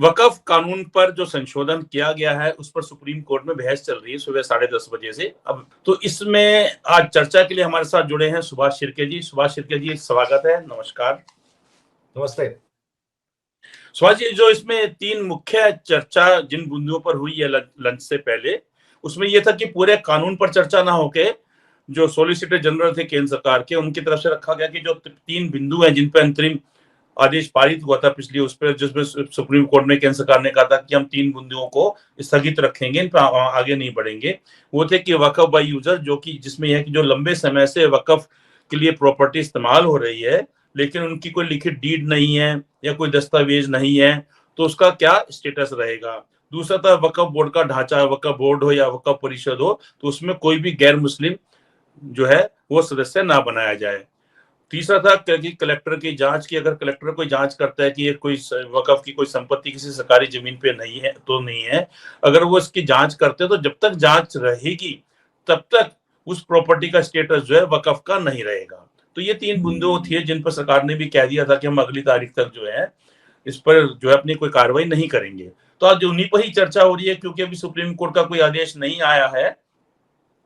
वकफ कानून पर जो संशोधन किया गया है उस पर सुप्रीम कोर्ट में बहस चल रही है सुबह 10:30 से। अब तो इसमें आज चर्चा के लिए हमारे साथ जुड़े हैं सुभाष शिर्के जी। सुभाष शिर्के जी, स्वागत है। नमस्कार। नमस्ते। सुभाष जी, जो इसमें 3 मुख्य चर्चा जिन बिंदुओं पर हुई है लंच से पहले, उसमें यह था कि पूरे कानून पर चर्चा ना होके जो सॉलिसिटर जनरल थे केंद्र सरकार के, उनकी तरफ से रखा गया कि जो 3 बिंदु हैं जिन पर अंतरिम आदेश पारित हुआ था पिछली उस पर, जिसमें सुप्रीम कोर्ट में केंद्र सरकार ने कहा था कि हम 3 बिंदुओं को स्थगित रखेंगे, इन पर आगे नहीं बढ़ेंगे। वो थे कि वकफ बाय यूजर, जो कि जिसमें यह है कि जो लंबे समय से वकफ के लिए प्रॉपर्टी इस्तेमाल हो रही है लेकिन उनकी कोई लिखित डीड नहीं है या कोई दस्तावेज नहीं है, तो उसका क्या स्टेटस रहेगा। दूसरा था वकफ बोर्ड का ढांचा, वकफ बोर्ड हो या वकफ परिषद हो, तो उसमें कोई भी गैर मुस्लिम जो है वो सदस्य ना बनाया जाए। तीसरा था कि कलेक्टर की जांच की, अगर कलेक्टर कोई जांच करता है कि ये कोई वकफ की कोई संपत्ति किसी सरकारी जमीन पे नहीं है तो नहीं है, अगर वो इसकी जांच करते हैं तो जब तक जांच रहेगी तब तक उस प्रॉपर्टी का स्टेटस जो है वकफ का नहीं रहेगा। तो ये 3 बिंदु थे जिन पर सरकार ने भी कह दिया था कि हम अगली तारीख तक जो है इस पर जो है अपनी कोई कार्रवाई नहीं करेंगे। तो आज उन्हीं पर ही चर्चा हो रही है, क्योंकि अभी सुप्रीम कोर्ट का कोई आदेश नहीं आया है,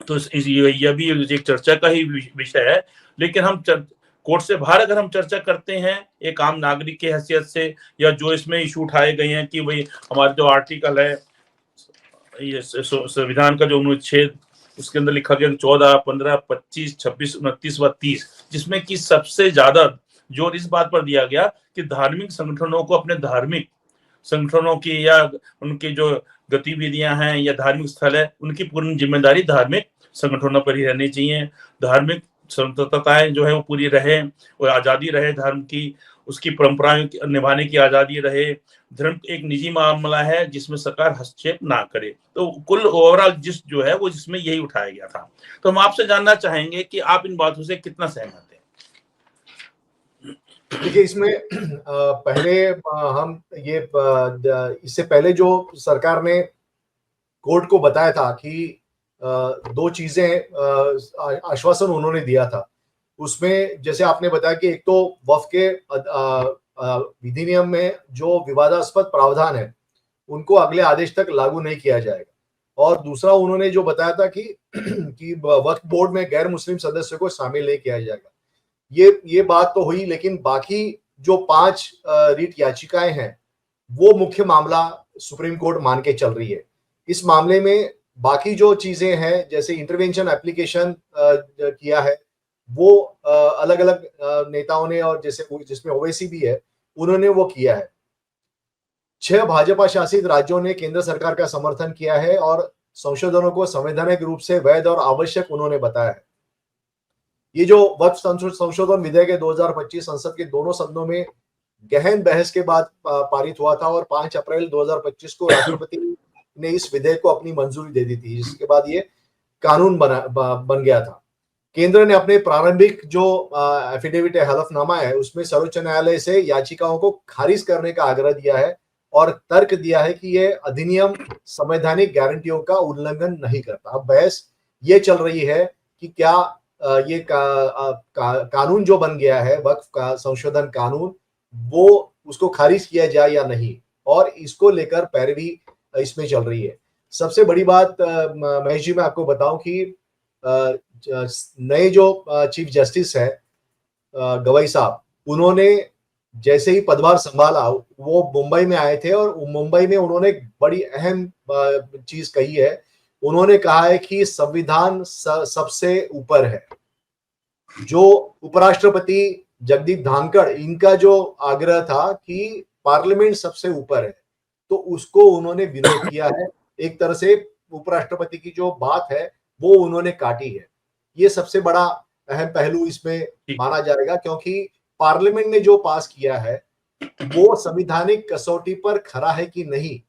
तो यह भी एक चर्चा का ही विषय है। लेकिन हम कोर्ट से बाहर अगर हम चर्चा करते हैं एक आम नागरिक की हैसियत से, या जो इसमें इशू उठाए गए हैं कि भाई हमारा जो आर्टिकल है, ये संविधान का जो अनुच्छेद, उसके अंदर लिखा गया 14, 15, 25, 26, 29 व 30, जिसमें कि सबसे ज्यादा जोर इस बात पर दिया गया कि धार्मिक संगठनों को अपने धार्मिक संगठनों की या उनकी जो गतिविधियां हैं या धार्मिक स्थल है, उनकी पूर्ण जिम्मेदारी धार्मिक संगठनों पर ही रहनी चाहिए। धार्मिक स्वतंत्रताएं जो है वो पूरी रहे, और आजादी रहे धर्म की, उसकी परंपराएं निभाने की आजादी रहे। धर्म एक निजी मामला है जिसमें सरकार हस्तक्षेप ना करे। तो कुल ओवरऑल जो है वो जिसमें यही उठाया गया था। तो हम आपसे जानना चाहेंगे कि आप इन बातों से कितना सहमत हैं। देखिए, इसमें पहले हम ये इससे पहले जो सरकार ने कोर्ट को बताया था कि 2 चीजें आश्वासन उन्होंने दिया था, उसमें जैसे आपने बताया कि एक तो वक्फ के विधिनियम में जो विवादास्पद प्रावधान है उनको अगले आदेश तक लागू नहीं किया जाएगा, और दूसरा उन्होंने जो बताया था कि वक्फ बोर्ड में गैर मुस्लिम सदस्यों को शामिल नहीं किया जाएगा। ये बात तो हुई, लेकिन बाकी जो 5 रीट याचिकाएं हैं वो मुख्य मामला सुप्रीम कोर्ट मान के चल रही है। इस मामले में बाकी जो चीजें हैं, जैसे इंटरवेंशन एप्लीकेशन किया है वो अलग अलग नेताओं ने, और जैसे जिसमें ओवैसी भी है, उन्होंने वो किया है। 6 भाजपा शासित राज्यों ने केंद्र सरकार का समर्थन किया है और संशोधनों को संवैधानिक रूप से वैध और आवश्यक उन्होंने बताया है। ये जो वक्फ संशोधन विधेयक 2025 संसद के दोनों सदनों में गहन बहस के बाद पारित हुआ था, और 5 अप्रैल 2025 को राष्ट्रपति ने इस विधेयक को अपनी मंजूरी दे दी थी, जिसके बाद ये कानून बन गया था। केंद्र ने अपने प्रारंभिक जो एफिडेविट हलफनामा है उसमें सर्वोच्च न्यायालय से याचिकाओं को खारिज करने का आग्रह दिया है और तर्क दिया है कि ये अधिनियम संवैधानिक गारंटियों का उल्लंघन नहीं करता। अब बहस ये चल रही है कि क्या ये कानून जो बन गया है, वक्फ का संशोधन कानून, वो उसको खारिज किया जाए या नहीं, और इसको लेकर पैरवी इसमें चल रही है। सबसे बड़ी बात महेश जी, मैं आपको बताऊं कि नए जो चीफ जस्टिस है गवई साहब, उन्होंने जैसे ही पदभार संभाला वो मुंबई में आए थे, और मुंबई में उन्होंने बड़ी अहम चीज कही है। उन्होंने कहा है कि संविधान सबसे ऊपर है। जो उपराष्ट्रपति जगदीप धनखड़, इनका जो आग्रह था कि पार्लियामेंट सबसे ऊपर है, तो उसको उन्होंने विरोध किया है। एक तरह से उपराष्ट्रपति की जो बात है वो उन्होंने काटी है। ये सबसे बड़ा अहम पहलू इसमें माना जाएगा, क्योंकि पार्लियामेंट ने जो पास किया है वो संवैधानिक कसौटी पर खरा है कि नहीं,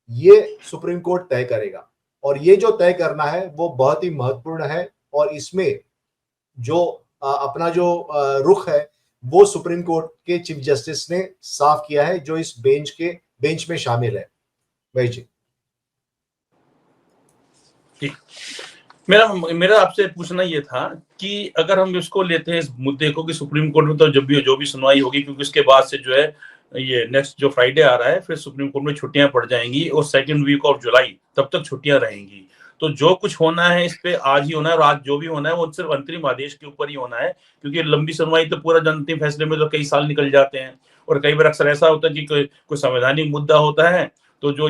ये सुप्रीम कोर्ट तय करेगा, और ये जो तय करना है वो बहुत ही महत्वपूर्ण है। और इसमें जो अपना जो रुख है वो सुप्रीम कोर्ट के चीफ जस्टिस ने साफ किया है, जो इस बेंच में शामिल है। भाई जी, ठीक। मेरा आपसे पूछना ये था कि अगर हम इसको लेते हैं इस मुद्दे को कि सुप्रीम कोर्ट में तो जो भी सुनवाई होगी, क्योंकि उसके बाद से जो है ये नेक्स्ट जो फ्राइडे आ रहा है, फिर सुप्रीम कोर्ट में छुट्टियां पड़ जाएंगी और सेकेंड वीक ऑफ जुलाई तब तक छुट्टियां रहेंगी। तो जो कुछ होना है इस पे आज ही होना है, और आज जो भी होना है वो सिर्फ अंतरिम आदेश के ऊपर ही होना है, क्योंकि लंबी सुनवाई तो पूरा अंतिम फैसले में तो कई साल निकल जाते हैं। और कई बार अक्सर ऐसा होता है कि कोई संवैधानिक मुद्दा होता है, तो जो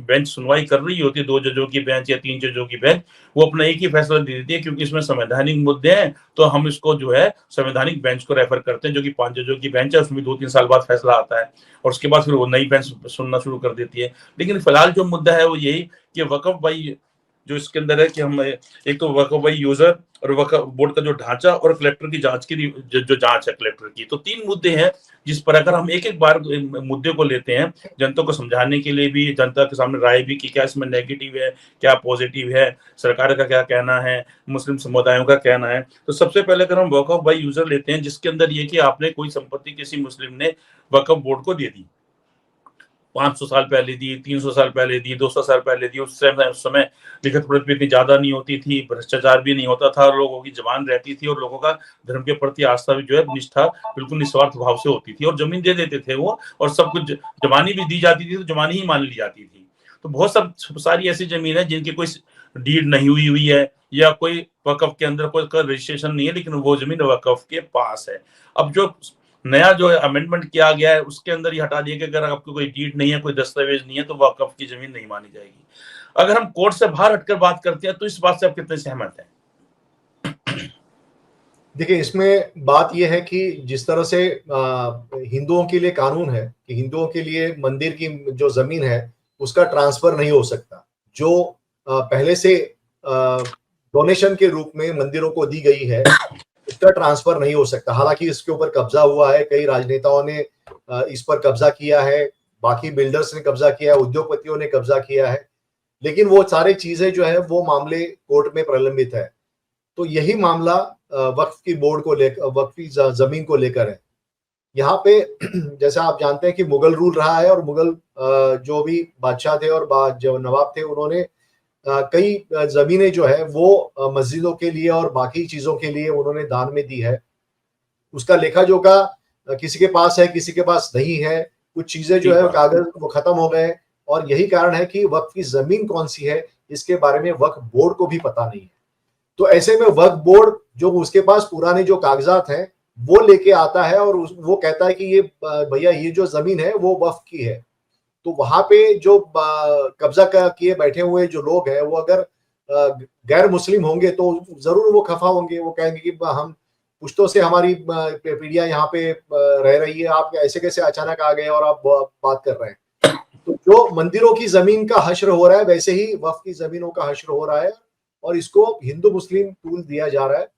बेंच सुनवाई कर रही होती है, 2 जजों की बेंच या 3 जजों की बेंच, वो अपना एक ही फैसला दे देती है, क्योंकि इसमें संवैधानिक मुद्दे हैं, तो हम इसको जो है संवैधानिक बेंच को रेफर करते हैं, जो कि 5 जजों की बेंच है, उसमें 2-3 साल बाद फैसला आता है, और उसके बाद फिर वो नई बेंच सुनना शुरू कर देती है। लेकिन फिलहाल जो मुद्दा है वो यही कि वक्फ भाई जो इसके अंदर है कि हम एक तो वक्फ भाई यूजर और वक्फ बोर्ड का जो ढांचा और कलेक्टर की जांच की जो जांच है कलेक्टर की, तो 3 मुद्दे हैं जिस पर अगर हम एक एक बार मुद्दे को लेते हैं, जनता को समझाने के लिए भी, जनता के सामने राय भी कि क्या इसमें नेगेटिव है, क्या पॉजिटिव है, सरकार का क्या कहना है, मुस्लिम समुदायों का कहना है। तो सबसे पहले अगर हम वक्फ बाई यूजर लेते हैं, जिसके अंदर ये कि आपने कोई संपत्ति किसी मुस्लिम ने वक्फ बोर्ड को दे दी, 500 साल पहले दी, 300 साल पहले दी, 200 साल पहले दी, उस समय लिखत पढ़त भी इतनी ज्यादा नहीं होती थी, भ्रष्टाचार भी नहीं होता था, लोगों की जबान रहती थी, और लोगों का धर्म के प्रति आस्था भी जो है निष्ठा बिल्कुल निस्वार्थ भाव से होती थी, और जमीन दे देते थे वो, और सब कुछ जमानी भी दी जाती थी तो जमानी ही मान ली जाती थी। तो बहुत सब सारी ऐसी जमीन है जिनकी कोई डीड नहीं हुई है, या कोई वक्फ के अंदर कोई रजिस्ट्रेशन नहीं है, लेकिन वो जमीन वक्फ के पास है। अब जो नया जो अमेंडमेंट किया गया है उसके अंदर ये हटा दिया कि अगर आपको कोई डीड नहीं है, कोई दस्तावेज नहीं है, तो वक्फ की जमीन नहीं मानी जाएगी। अगर हम कोर्ट से बाहर हटकर बात करते हैं तो इस बात से आप कितने सहमत हैं? देखिए, इसमें बात यह है कि जिस तरह से हिंदुओं के लिए कानून है कि हिंदुओं के लिए मंदिर की जो जमीन है उसका ट्रांसफर नहीं हो सकता, जो पहले से डोनेशन के रूप में मंदिरों को दी गई है उसका ट्रांसफर नहीं हो सकता। हालांकि इसके ऊपर कब्जा हुआ है, कई राजनेताओं ने इस पर कब्जा किया है, बाकी बिल्डर्स ने कब्जा किया है, उद्योगपतियों ने कब्जा किया है, लेकिन वो सारी चीजें जो है वो मामले कोर्ट में प्रलंबित है। तो यही मामला वक्फ की बोर्ड को लेकर, वक्फ की जमीन को लेकर है। यहाँ पे जैसा आप जानते हैं कि मुगल रूल रहा है, और मुगल जो भी बादशाह थे और जो नवाब थे उन्होंने कई जमीनें जो है वो मस्जिदों के लिए और बाकी चीजों के लिए उन्होंने दान में दी है। उसका लेखा जोखा किसी के पास है, किसी के पास नहीं है, कुछ चीजें जो है कागज वो खत्म हो गए, और यही कारण है कि वक्फ की जमीन कौन सी है इसके बारे में वक्फ बोर्ड को भी पता नहीं है। तो ऐसे में वक्फ बोर्ड जो उसके पास पुराने जो कागजात हैं वो लेके आता है और वो कहता है कि ये भैया ये जो जमीन है वो वक्फ की है। तो वहां पे जो कब्जा किए बैठे हुए जो लोग हैं वो अगर गैर मुस्लिम होंगे तो जरूर वो खफा होंगे, वो कहेंगे कि हम पुश्तों से हमारी पीढ़ियां यहाँ पे रह रही है, आप ऐसे कैसे अचानक आ गए और आप बात कर रहे हैं। तो जो मंदिरों की जमीन का हश्र हो रहा है वैसे ही वक्फ की जमीनों का हश्र हो रहा है, और इसको हिंदू मुस्लिम टूल दिया जा रहा है।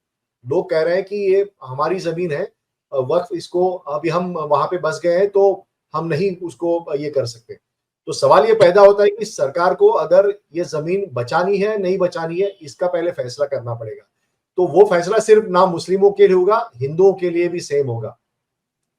लोग कह रहे हैं कि ये हमारी जमीन है, वक्फ इसको अभी हम वहां पे बस गए हैं तो हम नहीं उसको ये कर सकते। तो सवाल ये पैदा होता है कि सरकार को अगर ये जमीन बचानी है नहीं बचानी है इसका पहले फैसला करना पड़ेगा। तो वो फैसला सिर्फ ना मुस्लिमों के लिए होगा, हिंदुओं के लिए भी सेम होगा,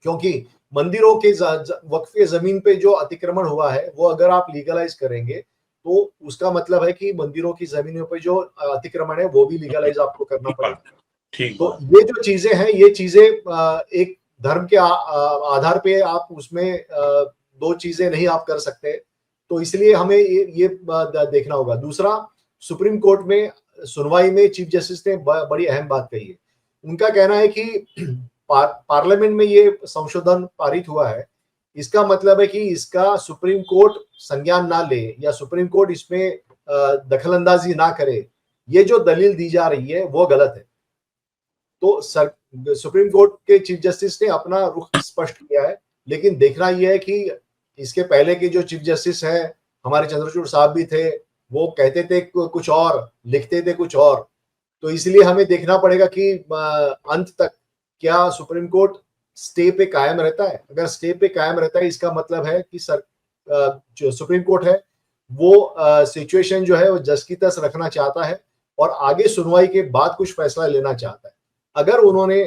क्योंकि मंदिरों के वक्फ के जमीन पे जो अतिक्रमण हुआ है वो अगर आप लीगलाइज करेंगे तो उसका मतलब है कि मंदिरों की जमीनों पे जो अतिक्रमण है वो भी लीगलाइज आपको करना पड़ेगा। तो ये जो चीजें हैं, ये चीजें एक धर्म के आधार पे आप उसमें दो चीजें नहीं आप कर सकते, तो इसलिए हमें ये देखना होगा। दूसरा, सुप्रीम कोर्ट में सुनवाई में चीफ जस्टिस ने बड़ी अहम बात कही है। उनका कहना है कि पार्लियामेंट में ये संशोधन पारित हुआ है, इसका मतलब है कि इसका सुप्रीम कोर्ट संज्ञान ना ले या सुप्रीम कोर्ट इसमें दखलंदाजी ना करे, ये जो दलील दी जा रही है वो गलत है। तो सुप्रीम कोर्ट के चीफ जस्टिस ने अपना रुख स्पष्ट किया है, लेकिन देखना यह है कि इसके पहले के जो चीफ जस्टिस हैं, हमारे चंद्रचूड़ साहब भी थे, वो कहते थे कुछ और, लिखते थे कुछ और। तो इसलिए हमें देखना पड़ेगा कि अंत तक क्या सुप्रीम कोर्ट स्टे पे कायम रहता है। अगर स्टे पे कायम रहता है इसका मतलब है कि जो सुप्रीम कोर्ट है वो सिचुएशन जो है वो जस की तस रखना चाहता है और आगे सुनवाई के बाद कुछ फैसला लेना चाहता है। अगर उन्होंने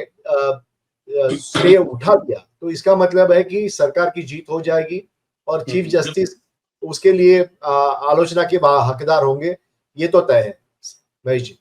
स्टे उठा दिया तो इसका मतलब है कि सरकार की जीत हो जाएगी और चीफ जस्टिस उसके लिए आलोचना के हकदार होंगे, ये तो तय है। महेश जी,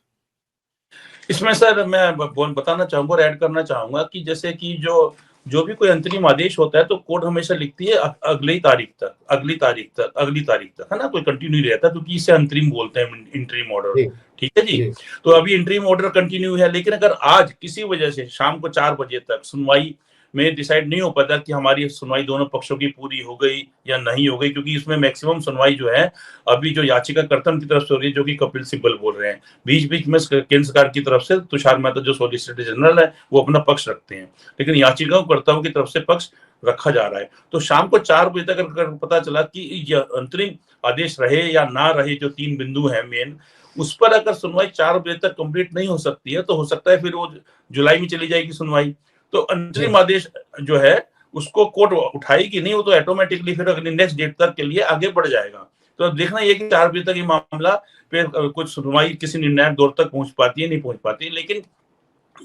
इसमें सर मैं बताना चाहूंगा और ऐड करना चाहूंगा कि जैसे कि जो जो भी कोई अंतरिम आदेश होता है तो कोर्ट हमेशा लिखती है अगली तारीख तक, अगली तारीख तक, अगली तारीख तक, है ना, कोई कंटिन्यू नहीं रहता, क्योंकि इसे अंतरिम बोलते हैं, इंटरिम ऑर्डर। जी ठीक है जी। जी तो अभी इंटरिम ऑर्डर कंटिन्यू है, लेकिन अगर आज किसी वजह से शाम को 4 बजे तक सुनवाई में डिसाइड नहीं हो पाता कि हमारी सुनवाई दोनों पक्षों की पूरी हो गई या नहीं हो गई, क्योंकि इसमें मैक्सिमम सुनवाई जो है अभी जो याचिकाकर्ता की तरफ से हो रही है, जो कि कपिल सिब्बल बोल रहे हैं, बीच बीच में केंद्र सरकार की तरफ से तुषार मेहता जो सॉलिसिटर जनरल है वो अपना पक्ष रखते हैं, लेकिन याचिकाकर्ताओं की तरफ से पक्ष रखा जा रहा है। तो शाम को 4 बजे तक अगर पता चला कि अंतरिम आदेश रहे या ना रहे, जो 3 बिंदु है मेन, उस पर अगर सुनवाई 4 बजे तक कंप्लीट नहीं हो सकती है तो हो सकता है फिर वो जुलाई में चली जाएगी सुनवाई। तो अंतरिम आदेश जो है उसको कोर्ट उठाएगी नहीं, वो तो ऑटोमेटिकली फिर अगली नेक्स्ट डेट तक के लिए आगे बढ़ जाएगा। तो अब देखना ये कि 4 बजे तक ये मामला फिर कुछ सुनवाई किसी निर्णायक दौर तक पहुंच पाती है, नहीं पहुंच पाती। लेकिन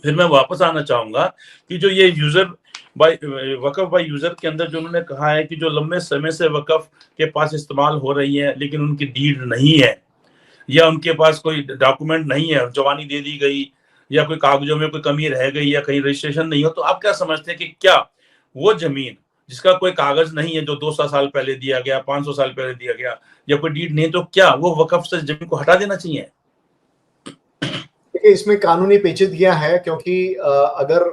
फिर मैं वापस आना चाहूंगा कि जो ये यूजर बाय वकफ बाय यूजर के अंदर जो उन्होंने कहा है कि जो लंबे समय से वकफ के पास इस्तेमाल हो रही है लेकिन उनकी डीड नहीं है, या उनके पास कोई डॉक्यूमेंट नहीं है, जवानी दे दी गई, या कोई कागजों में कोई कमी रह गई, या कहीं रजिस्ट्रेशन नहीं हो, तो आप क्या समझते हैं कि क्या वो जमीन जिसका कोई कागज नहीं है, जो 200 साल पहले दिया गया, 500 साल पहले दिया गया, या कोई डीड नहीं, तो क्या वो वकफ से जमीन को हटा देना चाहिए? देखिए, इसमें कानूनी पेचीदगियां हैं, क्योंकि अगर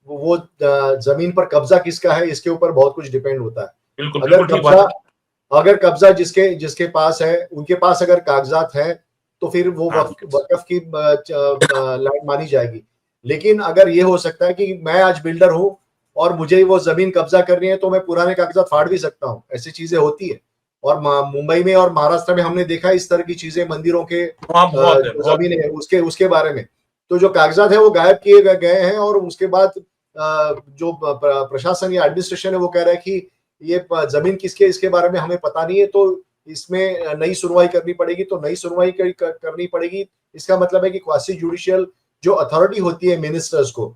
वो जमीन पर कब्जा किसका है इसके ऊपर बहुत कुछ डिपेंड होता है। बिल्कुल अगर बिल्कुल ठीक बात है। अगर कब्जा जिसके जिसके पास है, उनके पास अगर कागजात हैं तो फिर वो हाँ वकफ की लैंड मानी जाएगी। लेकिन अगर ये हो सकता है कि मैं आज बिल्डर हूं और मुझे वो जमीन कब्जा करनी है, तो मैं पुराने कागजात फाड़ भी सकता हूं, ऐसी चीजें होती है। और मुंबई में और महाराष्ट्र में हमने देखा इस तरह की चीजें, मंदिरों के हाँ, बहुत है, जो बहुत जमीन है उसके बारे में। तो जो कागजात है वो गायब किए गए हैं, और उसके बाद जो प्रशासन या एडमिनिस्ट्रेशन है वो कह रहा है कि ये जमीन किसके, इसके बारे में हमें पता नहीं है, तो इसमें नई सुनवाई करनी पड़ेगी। तो नई सुनवाई करनी पड़ेगी, इसका मतलब है कि क्वासी जुडिशियल जो अथॉरिटी होती है मिनिस्टर्स को,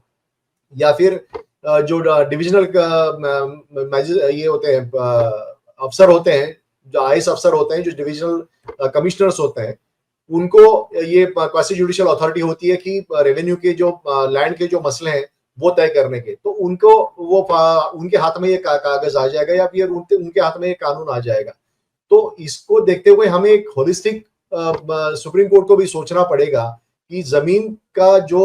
या फिर जो डिविजनल ये होते हैं, अफसर होते हैं, जो आईएएस अफसर होते हैं, जो डिविजनल कमिश्नर्स होते हैं, उनको ये क्वासी जुडिशियल अथॉरिटी होती है कि रेवेन्यू के जो लैंड के जो मसले हैं वो तय करने के। तो उनको वो उनके हाथ में ये कागज आ जाएगा, या फिर उनके हाथ में ये कानून आ जाएगा। तो इसको देखते हुए हमें एक होलिस्टिक सुप्रीम कोर्ट को भी सोचना पड़ेगा कि जमीन का जो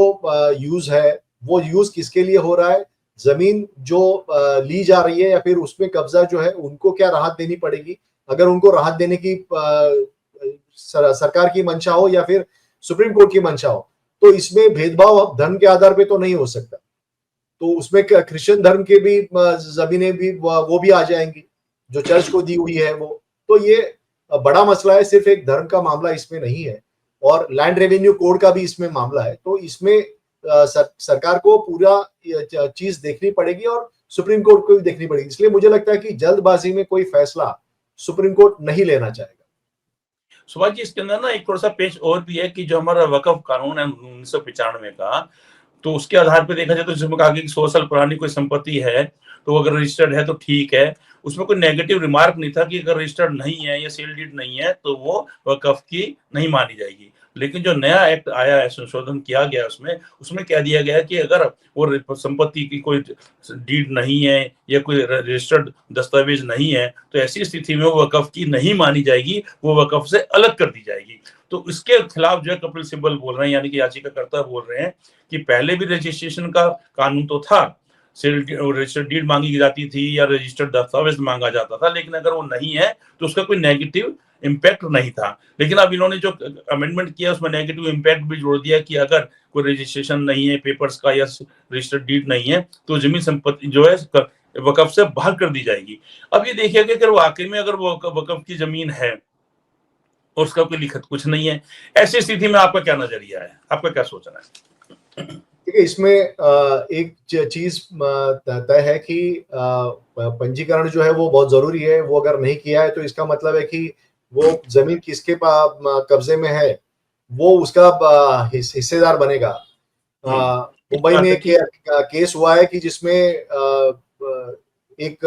यूज है वो यूज किसके लिए हो रहा है, जमीन जो ली जा रही है या फिर उसमें कब्जा जो है, उनको क्या राहत देनी पड़ेगी। अगर उनको राहत देने की सरकार की मंशा हो या फिर सुप्रीम कोर्ट की मंशा हो, तो इसमें भेदभाव धर्म के आधार पे तो नहीं हो सकता। तो उसमें क्रिश्चियन धर्म के भी जमीनें भी वो भी आ जाएंगी जो चर्च को दी हुई है वो। तो ये बड़ा मसला है, सिर्फ एक धर्म का मामला इसमें नहीं है, और लैंड रेवेन्यू कोड का भी इसमें मामला है। तो इसमें सरकार को पूरा चीज देखनी पड़ेगी और सुप्रीम कोर्ट को भी देखनी पड़ेगी। इसलिए मुझे लगता है कि जल्दबाजी में कोई फैसला सुप्रीम कोर्ट नहीं लेना चाहेगा। सुभाष जी, इसके अंदर ना एक थोड़ा सा पेच और भी है कि जो हमारा वकफ कानून है 1995 का, तो उसके आधार पर देखा जाए तो जिसमें कहा कि 100 साल पुरानी कोई संपत्ति है तो अगर रजिस्टर्ड है तो ठीक है। उसमें कोई नेगेटिव रिमार्क नहीं था कि अगर रजिस्टर्ड नहीं है या सेल डीड नहीं है तो वो वकफ की नहीं मानी जाएगी। लेकिन जो नया एक्ट आया है, संशोधन किया गया उसमें कह दिया गया है कि अगर वो संपत्ति की कोई डीड नहीं है या कोई रजिस्टर्ड दस्तावेज नहीं है तो ऐसी स्थिति में वो वकफ की नहीं मानी जाएगी, वो वकफ से अलग कर दी जाएगी। तो इसके खिलाफ जो है कपिल सिब्बल बोल रहे हैं, यानी कि याचिकाकर्ता बोल रहे हैं कि पहले भी रजिस्ट्रेशन का कानून तो था, रजिस्टर्ड डीड मांगी जाती थी या रजिस्टर्ड दस्तावेज मांगा जाता था, लेकिन अगर वो नहीं है तो उसका कोई नेगेटिव इम्पैक्ट नहीं था। लेकिन अब इन्होंने जो अमेंडमेंट किया उसमें नेगेटिव इम्पैक्ट भी जोड़ दिया कि अगर कोई रजिस्ट्रेशन नहीं है पेपर्स का या रजिस्टर्ड डीड नहीं है तो जमीन संपत्ति जो है वकफ से बाहर कर दी जाएगी। अब ये देखिएगा कि वाकई में अगर वो वकफ की जमीन है और उसका कोई लिखत कुछ नहीं है, ऐसी स्थिति में आपका क्या नजरिया है, आपका क्या सोचना है? देखिए, इसमें एक चीज तय है कि पंजीकरण जो है वो बहुत जरूरी है। वो अगर नहीं किया है तो इसका मतलब है कि वो जमीन किसके कब्जे में है वो उसका हिस्सेदार बनेगा। मुंबई में एक केस हुआ है कि जिसमें एक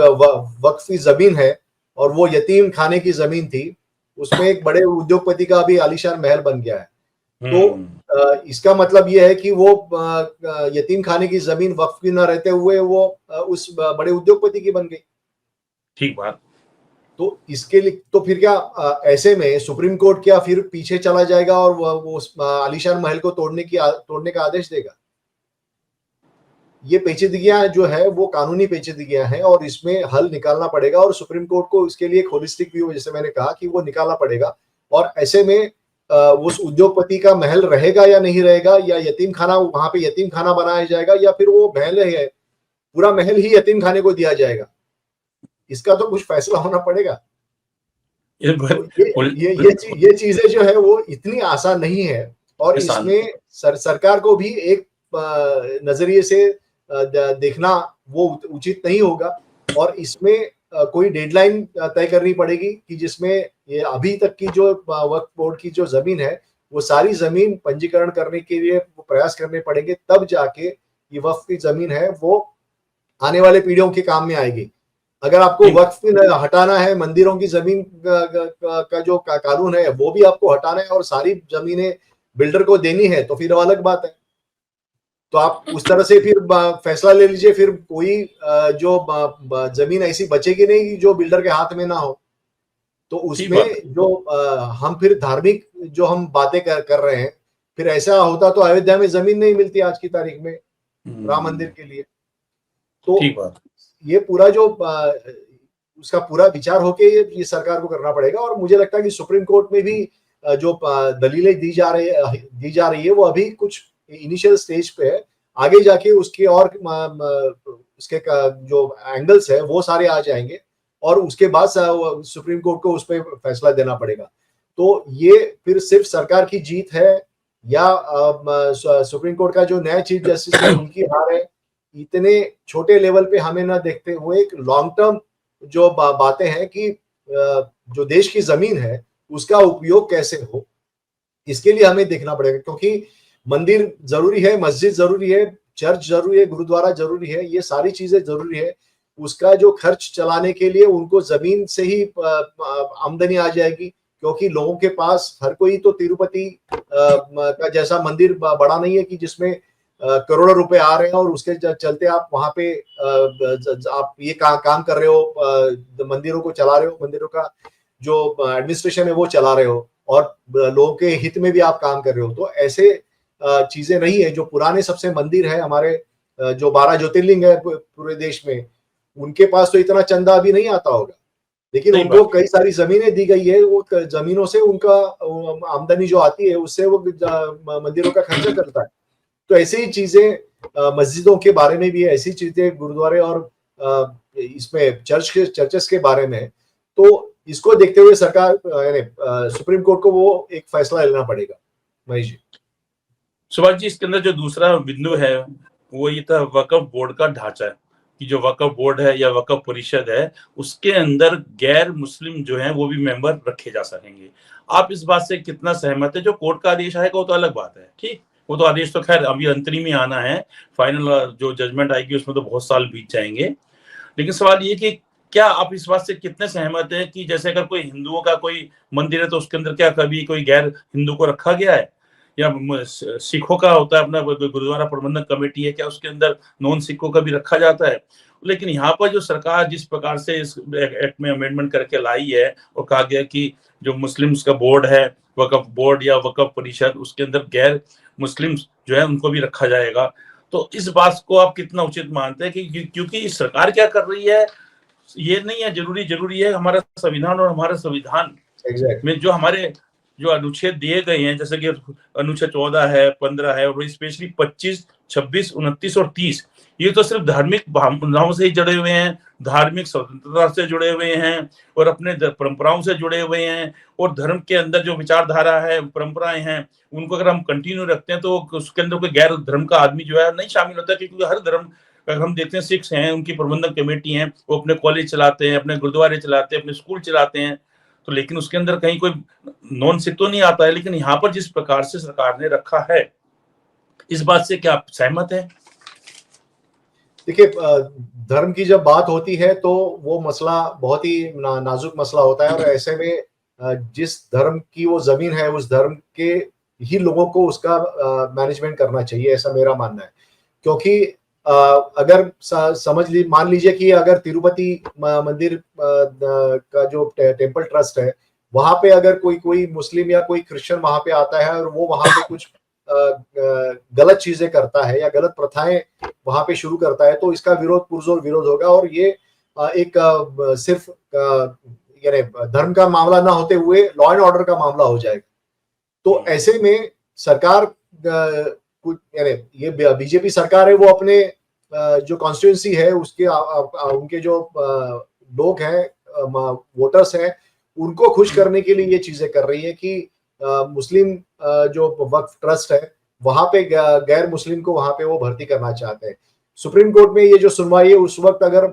वक्फी जमीन है और वो यतीम खाने की जमीन थी। उसमें एक बड़े उद्योगपति का अभी आलीशान महल बन गया है। तो इसका मतलब ये है कि वो यतीम खाने की जमीन वक्फ की न रहते हुए वो उस बड़े उद्योगपति की बन गई। ठीक बात। तो इसके लिए तो फिर क्या ऐसे में सुप्रीम कोर्ट क्या फिर पीछे चला जाएगा और वो उस आलीशान महल को तोड़ने का आदेश देगा? ये पेचीदगियां जो है वो कानूनी पेचीदगियां हैं और इसमें हल निकालना पड़ेगा और सुप्रीम कोर्ट को इसके लिए एक होलिस्टिक व्यू, जैसे मैंने कहा, कि वो निकालना पड़ेगा। और ऐसे में उस उद्योगपति का महल रहेगा या नहीं रहेगा, या यतीम खाना वहां पे यतीम खाना बनाया जाएगा, या फिर वो महल है पूरा महल ही यतीम खाने को दिया जाएगा, इसका तो कुछ फैसला होना पड़ेगा। तो ये चीजें जो है वो इतनी आसान नहीं है और इसमें सरकार को भी एक नजरिए से देखना वो उचित नहीं होगा और इसमें कोई डेडलाइन तय करनी पड़ेगी कि जिसमें ये अभी तक की जो वक्फ बोर्ड की जो जमीन है वो सारी जमीन पंजीकरण करने के लिए प्रयास करने पड़ेंगे, तब जाके ये वक्फ की जमीन है वो आने वाले पीढ़ियों के काम में आएगी। अगर आपको वक्फ हटाना है, मंदिरों की जमीन का जो कानून है वो भी आपको हटाना है और सारी जमीनें बिल्डर को देनी है, तो फिर अलग बात है। तो आप उस तरह से फिर फैसला ले लीजिए, फिर कोई जो जमीन ऐसी बचेगी नहीं जो बिल्डर के हाथ में ना हो। तो उसमें जो हम फिर धार्मिक जो हम बातें कर रहे हैं, फिर ऐसा होता तो अयोध्या में जमीन नहीं मिलती आज की तारीख में राम मंदिर के लिए। तो ये पूरा जो उसका पूरा विचार होके ये सरकार को करना पड़ेगा और मुझे लगता है कि सुप्रीम कोर्ट में भी जो दलीलें दी जा रही है वो अभी कुछ इनिशियल स्टेज पे है। आगे जाके उसके और उसके जो एंगल्स है वो सारे आ जाएंगे और उसके बाद सुप्रीम कोर्ट को उस पर फैसला देना पड़ेगा। तो ये फिर सिर्फ सरकार की जीत है या सुप्रीम कोर्ट का जो नया चीफ जस्टिस है उनकी हार है, इतने छोटे लेवल पे हमें ना देखते हुए एक लॉन्ग टर्म जो बातें हैं कि जो देश की जमीन है उसका उपयोग कैसे हो, इसके लिए हमें देखना पड़ेगा। क्योंकि मंदिर जरूरी है, मस्जिद जरूरी है, चर्च जरूरी है, गुरुद्वारा जरूरी है, ये सारी चीजें जरूरी है। उसका जो खर्च चलाने के लिए उनको जमीन से ही आमदनी आ जाएगी, क्योंकि लोगों के पास हर कोई तो तिरुपति का जैसा मंदिर बड़ा नहीं है कि जिसमें करोड़ों रुपए आ रहे हैं और उसके चलते आप वहां पे आप ये काम कर रहे हो, मंदिरों को चला रहे हो, मंदिरों का जो एडमिनिस्ट्रेशन है वो चला रहे हो और लोगों के हित में भी आप काम कर रहे हो। तो ऐसे चीजें नहीं है। जो पुराने सबसे मंदिर है हमारे, जो 12 ज्योतिर्लिंग है पूरे देश में, उनके पास तो इतना चंदा अभी नहीं आता होगा, लेकिन उनको कई सारी जमीनें दी गई है, वो जमीनों से उनका आमदनी जो आती है उससे वो मंदिरों का खर्चा करता है। तो ऐसे ही चीजें मस्जिदों के बारे में भी है, ऐसी चीजें गुरुद्वारे और इसमें चर्चेस के बारे में। तो इसको देखते हुए सरकार सुप्रीम कोर्ट को वो एक फैसला लेना पड़ेगा। महेश जी, सुभाष जी, इसके अंदर जो दूसरा बिंदु है वो ये था वक्फ बोर्ड का ढांचा, कि जो वक्फ बोर्ड है या वक्फ परिषद है उसके अंदर गैर मुस्लिम जो है वो भी मेंबर रखे जा सकेंगे। आप इस बात से कितना सहमत है? जो कोर्ट का आदेश आएगा वो तो अलग बात है, ठीक, वो तो आदेश तो खैर अभी अंतरिम ही आना है, फाइनल जो जजमेंट आएगी उसमें तो बहुत साल बीत जाएंगे। लेकिन सवाल ये कि क्या आप इस बात से कितने सहमत है कि जैसे अगर कोई हिंदुओं का कोई मंदिर है तो उसके अंदर क्या कभी कोई गैर हिंदू को रखा गया है? या सिखों का होता है अपना गुरुद्वारा प्रबंधक कमेटी है, क्या उसके अंदर नॉन सिखों का भी रखा जाता है? लेकिन यहाँ पर जो सरकार जिस प्रकार से इस एक्ट में अमेंडमेंट करके लाई है और कहा गया कि जो मुस्लिम्स का बोर्ड है, वक्फ बोर्ड या वक्फ परिषद, उसके अंदर गैर मुस्लिम्स जो है उनको भी रखा जाएगा, तो इस बात को आप कितना उचित मानते हैं? कि क्योंकि सरकार क्या कर रही है ये नहीं है जरूरी है हमारा संविधान, और हमारा संविधान में जो हमारे जो अनुच्छेद दिए गए हैं, जैसे कि अनुच्छेद 14 है, 15 है और स्पेशली 25, 26, 29 और 30, ये तो सिर्फ धार्मिक भावनाओं से ही जुड़े हुए हैं, धार्मिक स्वतंत्रता से जुड़े हुए हैं और अपने परंपराओं से जुड़े हुए हैं। और धर्म के अंदर जो विचारधारा है, परंपराएं हैं, उनको अगर हम कंटिन्यू रखते हैं तो उसके अंदर कोई गैर धर्म का आदमी जो है नहीं शामिल होता, क्योंकि हर धर्म हम देखते हैं, सिख्स हैं उनकी प्रबंधक कमेटी है, वो अपने कॉलेज चलाते हैं, अपने गुरुद्वारे चलाते हैं, अपने स्कूल चलाते हैं, तो लेकिन उसके अंदर कहीं कोई नॉन सिख तो नहीं आता है। लेकिन यहाँ पर जिस प्रकार से सरकार ने रखा है, इस बात से क्या आप सहमत हैं? देखिए, धर्म की जब बात होती है तो वो मसला बहुत ही नाजुक मसला होता है और ऐसे में जिस धर्म की वो जमीन है उस धर्म के ही लोगों को उसका मैनेजमेंट करना चाहिए, ऐसा मेरा मानना है। क्योंकि अगर समझ ली मान लीजिए कि अगर तिरुपति मंदिर का जो टेम्पल ट्रस्ट है, वहां पे अगर कोई मुस्लिम या कोई क्रिश्चियन वहां पे आता है और वो वहां पे कुछ गलत चीजें करता है या गलत प्रथाएं वहां पे शुरू करता है, तो इसका विरोध पुरजोर विरोध होगा और ये एक सिर्फ यानी धर्म का मामला ना होते हुए लॉ एंड ऑर्डर का मामला हो जाएगा। तो ऐसे में सरकार कुछ यानी ये बीजेपी सरकार है, वो अपने जो कॉन्स्टिट्यूंसी है उसके उनके जो लोग हैं, वोटर्स हैं, उनको खुश करने के लिए ये चीजें कर रही है कि मुस्लिम जो वक्फ ट्रस्ट है वहां पे गैर मुस्लिम को वहां पे वो भर्ती करना चाहते हैं। सुप्रीम कोर्ट में ये जो सुनवाई है उस वक्त अगर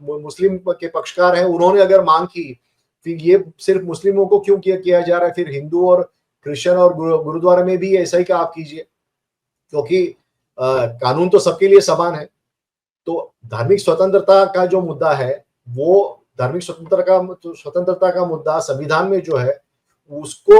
मुस्लिम के पक्षकार हैं, उन्होंने अगर मांग की फिर ये सिर्फ मुस्लिमों को क्यों किया जा रहा है, फिर हिंदू और क्रिश्चियन और गुरुद्वारा में भी ऐसा ही का आप कीजिए, क्योंकि कानून तो सबके लिए समान है। तो धार्मिक स्वतंत्रता का जो मुद्दा है, वो धार्मिक स्वतंत्रता का मुद्दा संविधान में जो है उसको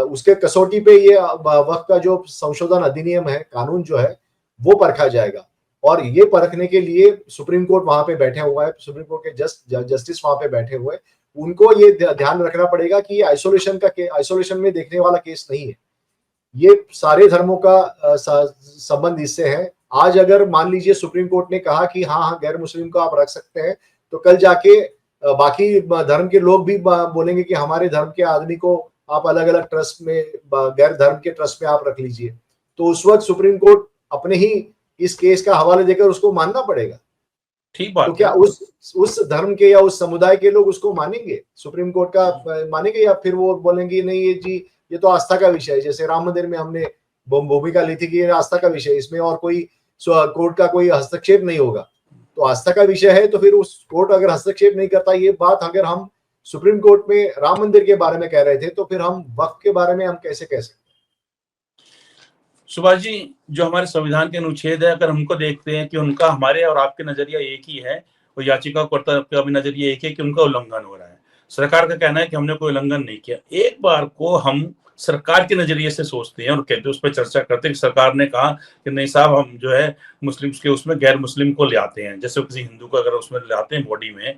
उसके कसौटी पे ये वक्त का जो संशोधन अधिनियम है, कानून जो है वो परखा जाएगा। और ये परखने के लिए सुप्रीम कोर्ट वहां पे बैठे हुआ है, सुप्रीम कोर्ट के जस्टिस वहां पे बैठे हुए, उनको ये ध्यान रखना पड़ेगा कि आइसोलेशन में देखने वाला केस नहीं है। ये सारे धर्मों का संबंध इससे है। आज अगर मान लीजिए सुप्रीम कोर्ट ने कहा कि हाँ गैर मुस्लिम को आप रख सकते हैं, तो कल जाके बाकी धर्म के लोग भी बोलेंगे कि हमारे धर्म के आदमी को आप अलग अलग ट्रस्ट में, गैर धर्म के ट्रस्ट में आप रख लीजिए। तो उस वक्त सुप्रीम कोर्ट अपने ही इस केस का हवाले देकर उसको मानना पड़ेगा। ठीक बात। तो क्या उस धर्म के या उस समुदाय के लोग उसको मानेंगे, सुप्रीम कोर्ट का मानेंगे, या फिर वो बोलेंगे नहीं ये जी ये तो आस्था का विषय है। जैसे राम मंदिर में हमने भूमिका ली थी कि ये आस्था का विषय है, इसमें और कोई कोर्ट का कोई हस्तक्षेप नहीं होगा। तो आस्था का विषय है तो फिर उस कोर्ट अगर हस्तक्षेप नहीं करता, ये बात अगर हम सुप्रीम कोर्ट में राम मंदिर के बारे में कह रहे थे, तो फिर हम वक्फ के बारे में हम कैसे कह सकते? सुभाष जी, जो हमारे संविधान के अनुच्छेद है, अगर हमको देखते हैं कि उनका हमारे और आपके नजरिया एक ही है और याचिकाकर्ता का भी नजरिया एक है कि उनका उल्लंघन हो रहा है। सरकार का कहना है कि हमने कोई उल्लंघन नहीं किया। एक बार को हम सरकार के नजरिए से सोचते हैं और कहते हैं, उस पर चर्चा करते हैं कि सरकार ने कहा कि नहीं साहब, हम जो है मुस्लिम्स के उसमें गैर मुस्लिम को ले आते हैं, जैसे किसी हिंदू को अगर उसमें ले आते हैं बॉडी में,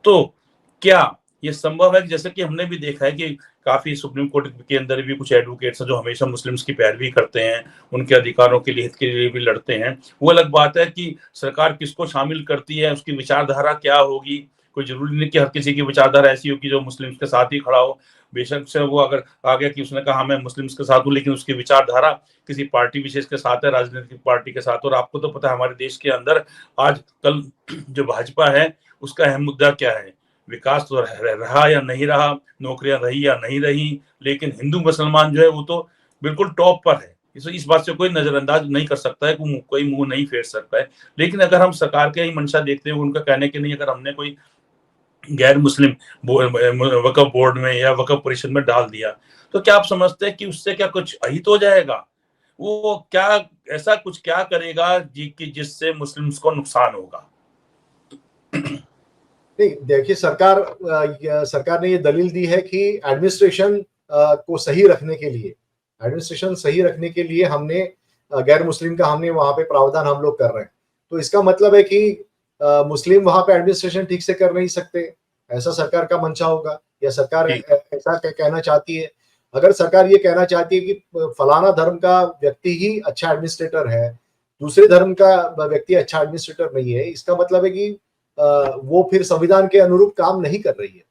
तो क्या ये संभव है? जैसे कि हमने भी देखा है कि काफी सुप्रीम कोर्ट के अंदर भी कुछ एडवोकेट्स हैं जो हमेशा मुस्लिम्स की पैरवी करते हैं, उनके अधिकारों के लिए, हित के लिए भी लड़ते हैं। वो अलग बात है कि सरकार किसको शामिल करती है, उसकी विचारधारा क्या होगी। कोई जरूरी नहीं कि हर किसी की विचारधारा ऐसी हो कि जो मुस्लिम्स के साथ ही खड़ा हो। बेशक से वो अगर आ गया कि उसने कहा मैं मुस्लिम्स के साथ हूँ, लेकिन उसकी विचारधारा किसी पार्टी विशेष के साथ है, राजनीतिक पार्टी के साथ। और आपको तो पता है हमारे देश के अंदर आज कल जो भाजपा है उसका अहम मुद्दा क्या है? विकास तो रहा या नहीं रहा, नौकरियां रही या नहीं रही, लेकिन हिंदू मुसलमान जो है वो तो बिल्कुल टॉप पर है। इस बात से कोई नजरअंदाज नहीं कर सकता है, कोई मुंह नहीं फेर सकता है। लेकिन अगर हम सरकार के ही मंशा देखते हैं, उनका कहने के नहीं, अगर हमने कोई गैर मुस्लिम वक्फ बोर्ड में या वक्फ परिषद में डाल दिया, तो क्या आप समझते हैं कि उससे क्या कुछ अहित हो जाएगा? वो क्या ऐसा कुछ क्या करेगा कि जिससे मुस्लिम्स को नुकसान होगा? नहीं, देखिए सरकार ने ये दलील दी है कि एडमिनिस्ट्रेशन को सही रखने के लिए हमने गैर मुस्लिम का हमने वहां पे प्रावधान हम लोग कर रहे हैं। तो इसका मतलब है कि मुस्लिम वहां पे एडमिनिस्ट्रेशन ठीक से कर नहीं सकते, ऐसा सरकार का मंशा होगा, या सरकार ऐसा कहना चाहती है? अगर सरकार ये कहना चाहती है कि फलाना धर्म का व्यक्ति ही अच्छा एडमिनिस्ट्रेटर है, दूसरे धर्म का व्यक्ति अच्छा एडमिनिस्ट्रेटर नहीं है, इसका मतलब है कि वो फिर संविधान के अनुरूप काम नहीं कर रही है।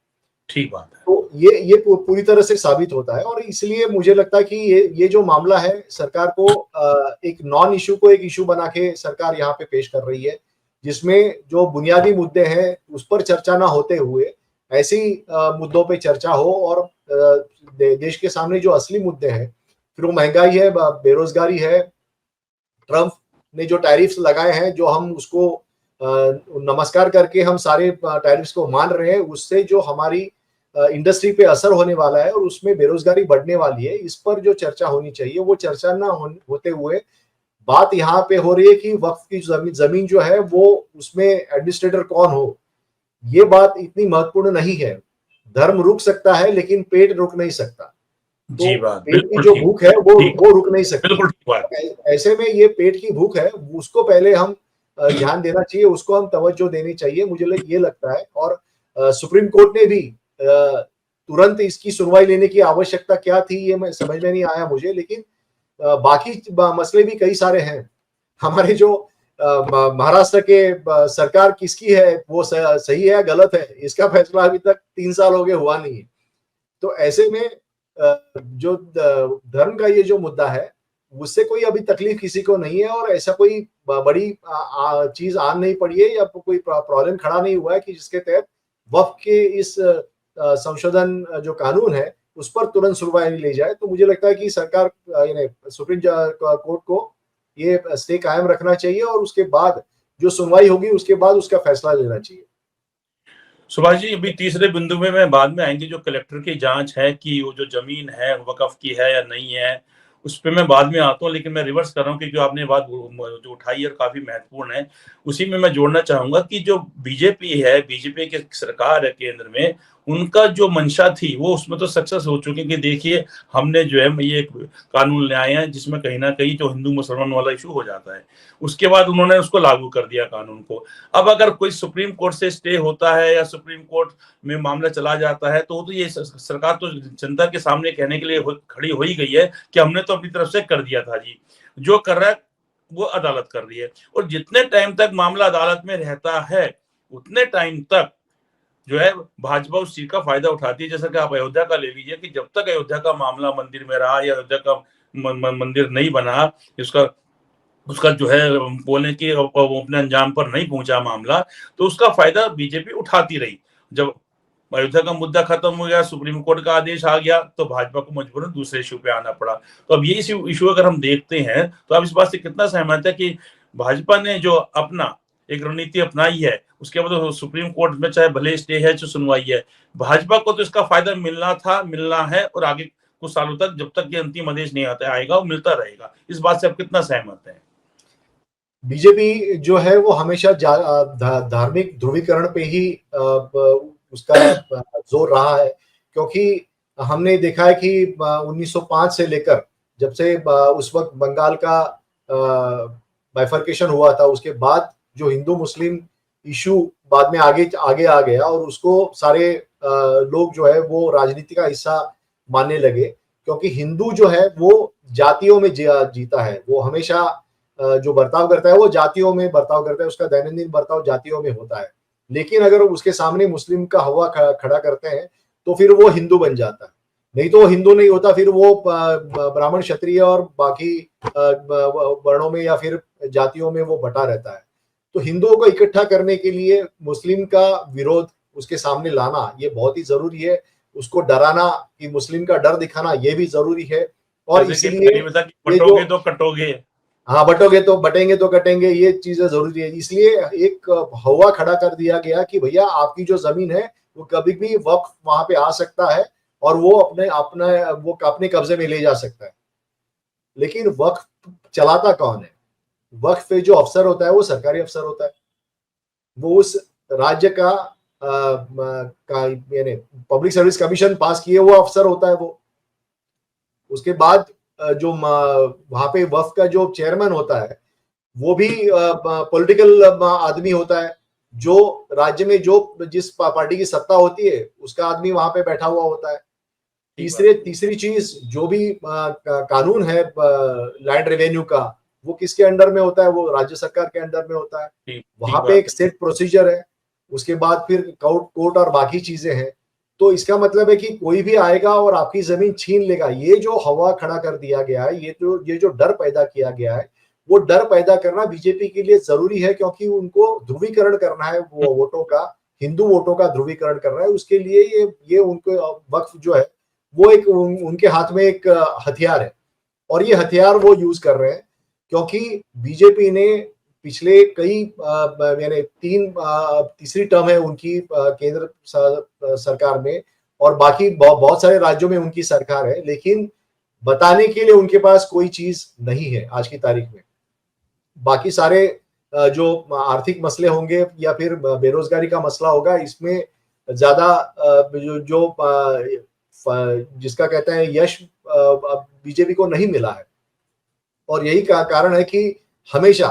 ठीक बात है। तो ये पूरी तरह से साबित होता है। और इसलिए मुझे लगता है कि ये जो मामला है, सरकार को एक नॉन इशू को एक इशू बना के सरकार यहाँ पे पेश कर रही है, जिसमें जो बुनियादी मुद्दे हैं उस पर चर्चा ना होते हुए ऐसी मुद्दों पे चर्चा हो, और देश के सामने जो असली मुद्दे हैं, फिर वो महंगाई है, बेरोजगारी है, ट्रम्प ने जो टैरिफ्स लगाए हैं, जो हम उसको नमस्कार करके हम सारे टैरिफ्स को मान रहे हैं, उससे जो हमारी इंडस्ट्री पे असर होने वाला है और उसमें बेरोजगारी बढ़ने वाली है, इस पर जो चर्चा होनी चाहिए वो चर्चा ना होते हुए बात यहाँ पे हो रही है कि वक्फ की जमीन जो है वो उसमें एडमिनिस्ट्रेटर कौन हो। ये बात इतनी महत्वपूर्ण नहीं है। धर्म रुक सकता है लेकिन पेट रुक नहीं सकता। जी तो बात पेट की बिल्कुल जो ठीक। भूख है ठीक, वो रुक नहीं सकती। बिल्कुल ठीक बात। ऐसे में ये पेट की भूख है, उसको पहले हम ध्यान देना चाहिए, उसको हम तवज्जो देनी चाहिए, मुझे ये लगता है। और सुप्रीम कोर्ट ने भी तुरंत इसकी सुनवाई लेने की आवश्यकता क्या थी, ये मैं समझ में नहीं आया मुझे। लेकिन बाकी मसले भी कई सारे हैं। हमारे जो महाराष्ट्र के सरकार किसकी है, वो सही है या गलत है, इसका फैसला अभी तक 3 साल हो गए हुआ नहीं है। तो ऐसे में जो धर्म का ये जो मुद्दा है, उससे कोई अभी तकलीफ किसी को नहीं है, और ऐसा कोई बड़ी चीज आन नहीं पड़ी है, या कोई प्रॉब्लम खड़ा नहीं हुआ है कि जिसके तहत वक्फ के इस संशोधन जो कानून है उस पर तुरंत सुनवाई ली जाए। तो मुझे लगता है कि सरकार यानी सुप्रीम कोर्ट को ये स्टे कायम रखना चाहिए, और उसके बाद जो सुनवाई होगी उसके बाद उसका फैसला लेना चाहिए। सुभाष जी, अभी तीसरे बिंदु में मैं बाद में आएंगे, जो कलेक्टर की जांच है कि वो जो जमीन है वकफ की है या नहीं है, उस पर मैं बाद में आता हूँ। लेकिन मैं रिवर्स कर रहा हूँ क्योंकि आपने बात जो उठाई है काफी महत्वपूर्ण है। उसी में मैं जोड़ना चाहूंगा कि जो बीजेपी है, बीजेपी की सरकार है केंद्र में, उनका जो मंशा थी वो उसमें तो सक्सेस हो चुकी है। कि देखिए, हमने जो है ये कानून ले आए हैं जिसमें कहीं ना कहीं जो हिंदू मुसलमान वाला इशू हो जाता है, उसके बाद उन्होंने उसको लागू कर दिया कानून को। अब अगर कोई सुप्रीम कोर्ट से स्टे होता है या सुप्रीम कोर्ट में मामला चला जाता है, तो ये सरकार तो जनता के सामने कहने के लिए खड़ी हो ही गई है कि हमने तो अपनी तरफ से कर दिया था जी। जो कर रहा है वो अदालत कर रही है, और जितने टाइम तक मामला अदालत में रहता है उतने टाइम तक जो है भाजपा उस चीज का फायदा उठाती है। जैसा कि आप अयोध्या का ले लीजिए, कि जब तक अयोध्या का मामला मंदिर में रहा या अयोध्या का मंदिर नहीं बना, उसका उसका जो है बोलने की वो अपने अंजाम पर नहीं पहुंचा मामला, तो उसका फायदा बीजेपी उठाती रही। जब अयोध्या का मुद्दा खत्म हो गया, सुप्रीम कोर्ट का आदेश आ गया, तो भाजपा को मजबूरन दूसरे इशू पे आना पड़ा। तो अब ये इशू अगर हम देखते हैं, तो आप इस बात से कितना सहमत है कि भाजपा ने जो अपना एक रणनीति अपनाई है, उसके बाद सुप्रीम कोर्ट में चाहे भले स्टे है चाहे सुनवाई है, भाजपा को तो इसका फायदा मिलना था, मिलना है, और आगे कुछ सालों तक जब तक ये अंतिम आदेश नहीं आता आएगा वो मिलता रहेगा। इस बात से आप कितना सहमत है? बीजेपी जो है वो हमेशा धार्मिक ध्रुवीकरण पे ही उसका जोर रहा है, क्योंकि हमने देखा है कि 1905 से लेकर जब से उस वक्त बंगाल का बाइफर्केशन हुआ था, उसके बाद जो हिंदू मुस्लिम इशू बाद में आगे आगे आ गया, और उसको सारे लोग जो है वो राजनीति का हिस्सा मानने लगे। क्योंकि हिंदू जो है वो जातियों में जीता है, वो हमेशा जो बर्ताव करता है वो जातियों में बर्ताव करता है, उसका दैनंदिन बर्ताव जातियों में होता है। लेकिन अगर उसके सामने मुस्लिम का हवा खड़ा करते हैं तो फिर वो हिंदू बन जाता है, नहीं तो वो हिंदू नहीं होता, फिर वो ब्राह्मण क्षत्रिय और बाकी वर्णों में या फिर जातियों में वो बटा रहता है। तो हिंदुओं को इकट्ठा करने के लिए मुस्लिम का विरोध उसके सामने लाना ये बहुत ही जरूरी है, उसको डराना कि मुस्लिम का डर दिखाना ये भी जरूरी है। और जैसे कि इसीलिए ये जो बटोगे तो कटोगे। हाँ, बटोगे तो बटेंगे तो कटेंगे, ये चीजें जरूरी है। इसलिए एक हवा खड़ा कर दिया गया कि भैया आपकी जो जमीन है वो कभी भी वक्फ वहां पे आ सकता है, और वो अपने कब्जे में ले जा सकता है। लेकिन वक्फ चलाता कौन है? वक्फ पे जो अफसर होता है वो सरकारी अफसर होता है, वो उस राज्य का यानी पब्लिक सर्विस कमीशन पास किए हुआ अफसर होता है वो। उसके बाद जो वहां पे वक्फ का जो चेयरमैन होता है वो भी पॉलिटिकल आदमी होता है, जो राज्य में जो जिस पार्टी की सत्ता होती है उसका आदमी वहां पे बैठा हुआ होता है। तीसरी चीज, जो भी कानून है लैंड रेवेन्यू का, वो किसके अंडर में होता है? वो राज्य सरकार के अंडर में होता है। वहां पे एक सेट प्रोसीजर है, उसके बाद फिर कोर्ट और बाकी चीजें हैं। तो इसका मतलब है कि कोई भी आएगा और आपकी जमीन छीन लेगा। ये जो हवा खड़ा कर दिया गया है, ये जो डर पैदा किया गया है, वो डर पैदा करना बीजेपी के लिए जरूरी है, क्योंकि उनको ध्रुवीकरण करना है, वो वोटों का, हिंदू वोटों का ध्रुवीकरण करना है। उसके लिए ये उनको वक्फ जो है वो एक उनके हाथ में एक हथियार है, और ये हथियार वो यूज कर रहे हैं। क्योंकि बीजेपी ने पिछले कई यानी तीसरी टर्म है उनकी केंद्र सरकार में, और बाकी बहुत सारे राज्यों में उनकी सरकार है, लेकिन बताने के लिए उनके पास कोई चीज नहीं है आज की तारीख में। बाकी सारे जो आर्थिक मसले होंगे या फिर बेरोजगारी का मसला होगा, इसमें ज्यादा जो जिसका कहते हैं यश बीजेपी को नहीं मिला है। और यही कारण है कि हमेशा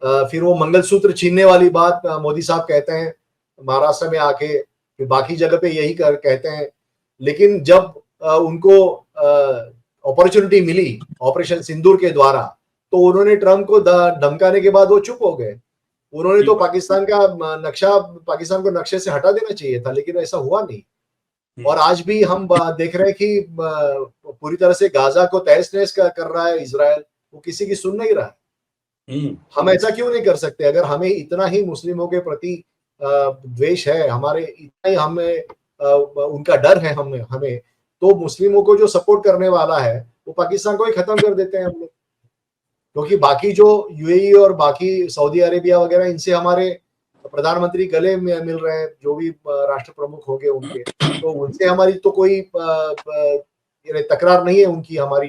फिर वो मंगलसूत्र छीनने वाली बात मोदी साहब कहते हैं महाराष्ट्र में आके, फिर बाकी जगह पे यही कहते हैं। लेकिन जब उनको अपॉर्चुनिटी मिली ऑपरेशन सिंदूर के द्वारा, तो उन्होंने ट्रम्प को धमकाने के बाद वो चुप हो गए। उन्होंने तो पाकिस्तान को नक्शे से हटा देना चाहिए था, लेकिन ऐसा हुआ नहीं। और आज भी हम देख रहे हैं कि पूरी तरह से गाजा को तहस नहस कर रहा है इजराइल, वो किसी की सुन नहीं रहा है। हम ऐसा क्यों नहीं कर सकते? अगर हमें इतना ही मुस्लिमों के प्रति द्वेष है, हमारे इतना ही हमें उनका डर है हमें, तो मुस्लिमों को जो सपोर्ट करने वाला है वो पाकिस्तान को ही खत्म कर देते हैं हम लोग। क्योंकि बाकी जो यूएई और बाकी सऊदी अरेबिया वगैरह, इनसे हमारे प्रधानमंत्री गले में मिल रहे हैं, जो भी राष्ट्र प्रमुख होंगे उनके, तो उनसे हमारी तो कोई तकरार नहीं है उनकी हमारी।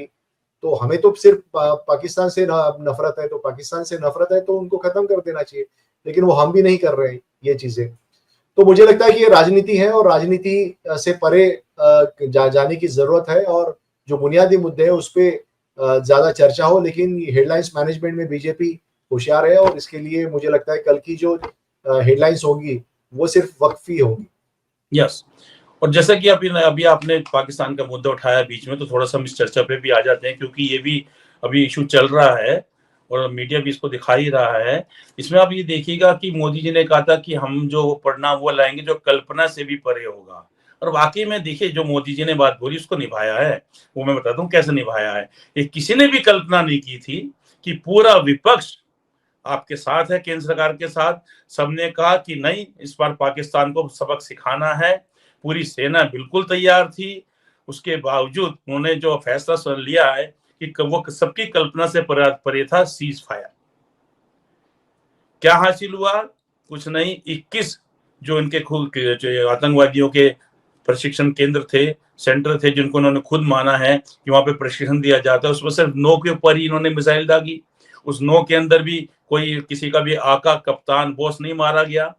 तो हमें तो सिर्फ पाकिस्तान से नफरत है, तो पाकिस्तान से नफरत है तो उनको खत्म कर देना चाहिए, लेकिन वो हम भी नहीं कर रहे हैं ये चीजें। तो मुझे लगता है कि ये राजनीति है और राजनीति से परे जाने की जरूरत है, और जो बुनियादी मुद्दे है उस पर ज्यादा चर्चा हो। लेकिन हेडलाइंस मैनेजमेंट में बीजेपी होशियार है, और इसके लिए मुझे लगता है कल की जो हेडलाइंस होंगी वो सिर्फ वक्फी होंगी। यस, और जैसा कि अभी आपने पाकिस्तान का मुद्दा उठाया बीच में, तो थोड़ा सा हम इस चर्चा पे भी आ जाते हैं, क्योंकि ये भी अभी इशू चल रहा है और मीडिया भी इसको दिखा ही रहा है। इसमें आप ये देखिएगा कि मोदी जी ने कहा था कि हम जो पढ़ना वो लाएंगे जो कल्पना से भी परे होगा, और वाकई में देखिए जो मोदी जी ने बात बोली उसको निभाया है। वो मैं बता दूं कैसे निभाया है। ये किसी ने भी कल्पना नहीं की थी कि पूरा विपक्ष आपके साथ है, केंद्र सरकार के साथ। सबने कहा कि नहीं, इस बार पाकिस्तान को सबक सिखाना है। पूरी सेना बिल्कुल तैयार थी। उसके बावजूद उन्होंने जो फैसला लिया है कि वो सबकी कल्पना से परे था, सीज फायर। क्या हासिल हुआ? कुछ नहीं। 21 जो इनके खुद जो आतंकवादियों के प्रशिक्षण केंद्र थे, सेंटर थे, जिनको उन्होंने खुद माना है कि वहां पे प्रशिक्षण दिया जाता है, उसमें सिर्फ 9 के ऊपर ही इन्होंने मिसाइल दागी। उस 9 के अंदर भी कोई किसी का भी आका, कप्तान, बॉस नहीं मारा गया।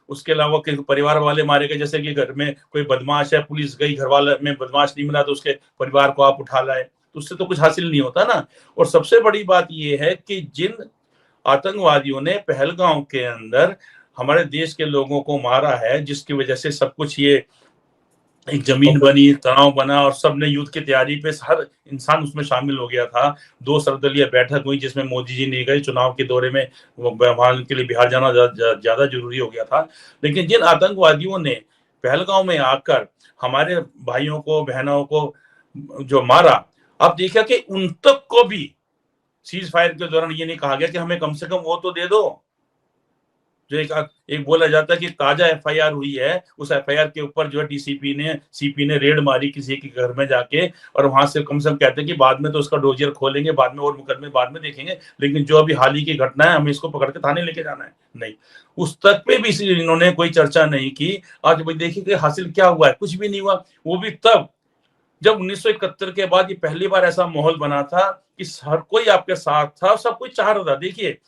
उसके अलावा परिवार वाले मारे गए, जैसे कि घर में कोई बदमाश है, पुलिस गई, घर वाले में बदमाश नहीं मिला तो उसके परिवार को आप उठा लाए, तो उससे तो कुछ हासिल नहीं होता ना। और सबसे बड़ी बात यह है कि जिन आतंकवादियों ने पहलगांव के अंदर हमारे देश के लोगों को मारा है, जिसकी वजह से सब कुछ ये एक जमीन बनी, तनाव बना, और सबने युद्ध की तैयारी पे हर इंसान उसमें शामिल हो गया था। 2 सर्वदलीय बैठक हुई जिसमें मोदी जी नहीं गए, चुनाव के दौरे में वहां के लिए बिहार जाना ज्यादा जरूरी हो गया था। लेकिन जिन आतंकवादियों ने पहलगांव में आकर हमारे भाइयों को, बहनों को जो मारा, अब देखा कि उन तक को भी सीज फायर के दौरान ये नहीं कहा गया कि हमें कम से कम वो तो दे दो। जो एक बोला जाता है कि ताजा एफआईआर हुई है, उस एफआईआर के ऊपर जो है सीपी ने रेड मारी किसी के घर में जाके, और वहां से कम कहते हैं कि बाद में तो उसका डोजियर खोलेंगे, बाद में और मुकदमे बाद में देखेंगे, लेकिन जो अभी हाल ही की घटना है हमें इसको पकड़ के थाने लेके जाना है। नहीं, उस तक पे भी इन्होंने कोई चर्चा नहीं की। आज भाई देखिए कि हासिल क्या हुआ है, कुछ भी नहीं हुआ। वो भी तब जब 1971 के बाद ये पहली बार ऐसा माहौल बना था कि हर कोई आपके साथ था, सब कोई चाह रहा था। देखिए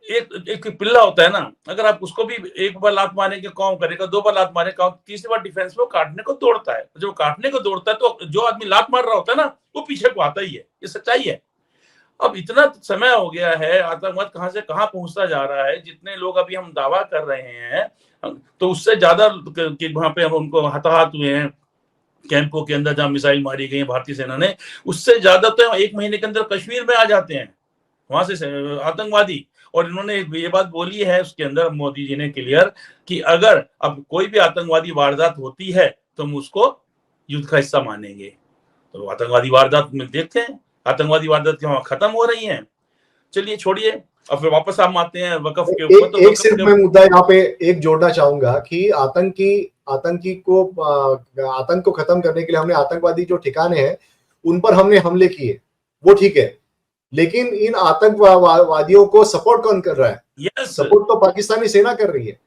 एक पिल्ला होता है ना, अगर आप उसको भी एक बार लात मारने के काम करेगा, 2 बार लात मारे काम, तीसरी बार डिफेंस में वो काटने को दौड़ता है। जब काटने को दौड़ता है तो जो आदमी लात मार रहा होता है ना, वो पीछे को आता ही है। ये सच्चाई है। अब इतना समय हो गया है, आतंकवाद कहां से कहां पहुंचता जा रहा है। जितने लोग अभी हम दावा कर रहे हैं, तो उससे ज्यादा वहां पे हम उनको हताहत हुए हैं कैंपों के अंदर जहां मिसाइल मारी गई भारतीय सेना ने, उससे ज्यादा तो 1 महीने के अंदर कश्मीर में आ जाते हैं वहां से आतंकवादी। और इन्होंने ये बात बोली है उसके अंदर, मोदी जी ने क्लियर, कि अगर अब कोई भी आतंकवादी वारदात होती है तो हम उसको युद्ध का हिस्सा मानेंगे। तो आतंकवादी वारदात में देखते हैं, आतंकवादी वारदात वहां खत्म हो रही हैं। चलिए छोड़िए, अब फिर वापस हम आते हैं वकफ के ऊपर। तो एक सिर्फ मैं मुद्दा यहाँ पे एक जोड़ना चाहूंगा कि आतंक को खत्म करने के लिए हमने आतंकवादी जो ठिकाने हैं उन पर हमने हमले किए, वो ठीक है, लेकिन इन आतंकवादियों को सपोर्ट कौन कर रहा है? सपोर्ट तो पाकिस्तानी सेना कर रही है।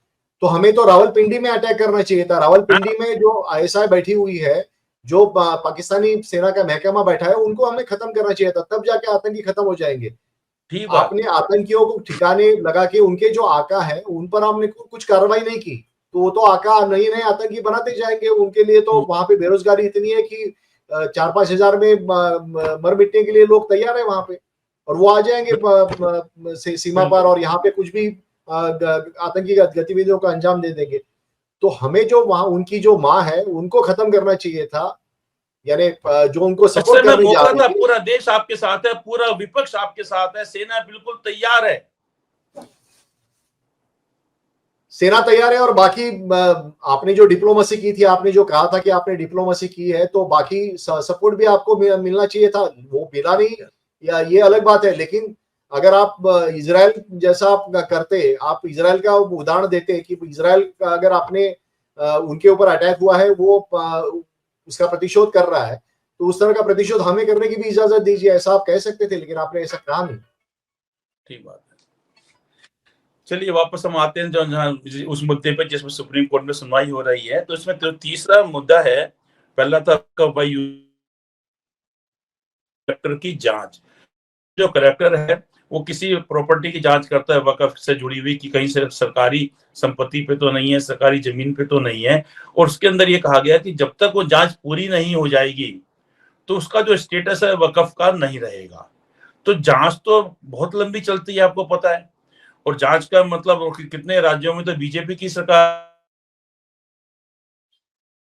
तो हमें तो रावलपिंडी में अटैक करना चाहिए था। रावलपिंडी में जो आईएसआई बैठी हुई है, जो पाकिस्तानी सेना का महकमा बैठा है, उनको हमें खत्म करना चाहिए था, तब जाके आतंकी खत्म हो जाएंगे। आपने आतंकियों को ठिकाने लगा के उनके जो आका है उन पर हमने कुछ कार्रवाई नहीं की, तो वो तो आका नई नए आतंकी बनाते जाएंगे। उनके लिए तो वहां पे बेरोजगारी इतनी है कि 4-5 हजार में मर मिटने के लिए लोग तैयार है वहां पे, और वो आ जाएंगे सीमा पर और यहाँ पे कुछ भी आतंकी गतिविधियों का अंजाम दे देंगे। तो हमें जो वहां उनकी जो माँ है उनको खत्म करना चाहिए था, यानी जो उनको सपोर्ट समय करने जा मौका रही था, थी। पूरा देश आपके साथ है, पूरा विपक्ष आपके साथ है, सेना बिल्कुल तैयार है। सेना तैयार है, और बाकी आपने जो डिप्लोमेसी की थी, आपने जो कहा था कि आपने डिप्लोमेसी की है, तो बाकी सपोर्ट भी आपको मिलना चाहिए था, वो मिला नहीं, या ये अलग बात है। लेकिन अगर आप इजराइल जैसा आप करते, आप इजराइल का उदाहरण देते कि इजराइल का अगर आपने उनके ऊपर अटैक हुआ है, वो उसका प्रतिशोध कर रहा है, तो उस तरह का प्रतिशोध हमें करने की भी इजाजत दीजिए, ऐसा आप कह सकते थे, लेकिन आपने ऐसा कहा नहीं। ठीक बात है। चलिए वापस हम आते हैं जो उस मुद्दे पे जिसमें सुप्रीम कोर्ट में सुनवाई हो रही है। तो इसमें जो तीसरा मुद्दा है, पहला था कलेक्टर की जांच। जो कलेक्टर है वो किसी प्रॉपर्टी की जांच करता है वक्फ से जुड़ी हुई, कि कहीं से सरकारी संपत्ति पे तो नहीं है, सरकारी जमीन पे तो नहीं है। और उसके अंदर ये कहा गया कि जब तक वो जांच पूरी नहीं हो जाएगी तो उसका जो स्टेटस है वक्फ का नहीं रहेगा। तो जांच तो बहुत लंबी चलती है, आपको पता है। और जांच का मतलब कितने राज्यों में तो बीजेपी की सरकार,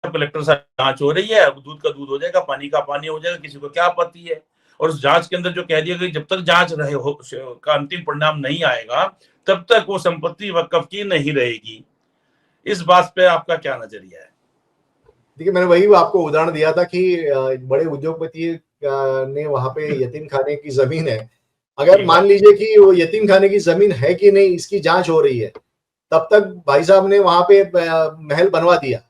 कलेक्टर साहब जांच हो रही है, दूध का दूध हो जाएगा, पानी का पानी हो जाएगा, किसी को क्या आपत्ति है। और उस जांच के अंदर जो कह दिया कि जब तक जांच रहे हो का अंतिम परिणाम नहीं आएगा तब तक वो संपत्ति वक्फ की नहीं रहेगी। इस बात पे आपका क्या नजरिया है? देखिए, मैंने वही आपको उदाहरण दिया था कि बड़े उद्योगपति ने वहां पे यतीम खाने की जमीन है, अगर मान लीजिए कि वो यतीम खाने की जमीन है कि नहीं इसकी जांच हो रही है, तब तक भाई साहब ने वहां पे महल बनवा दिया।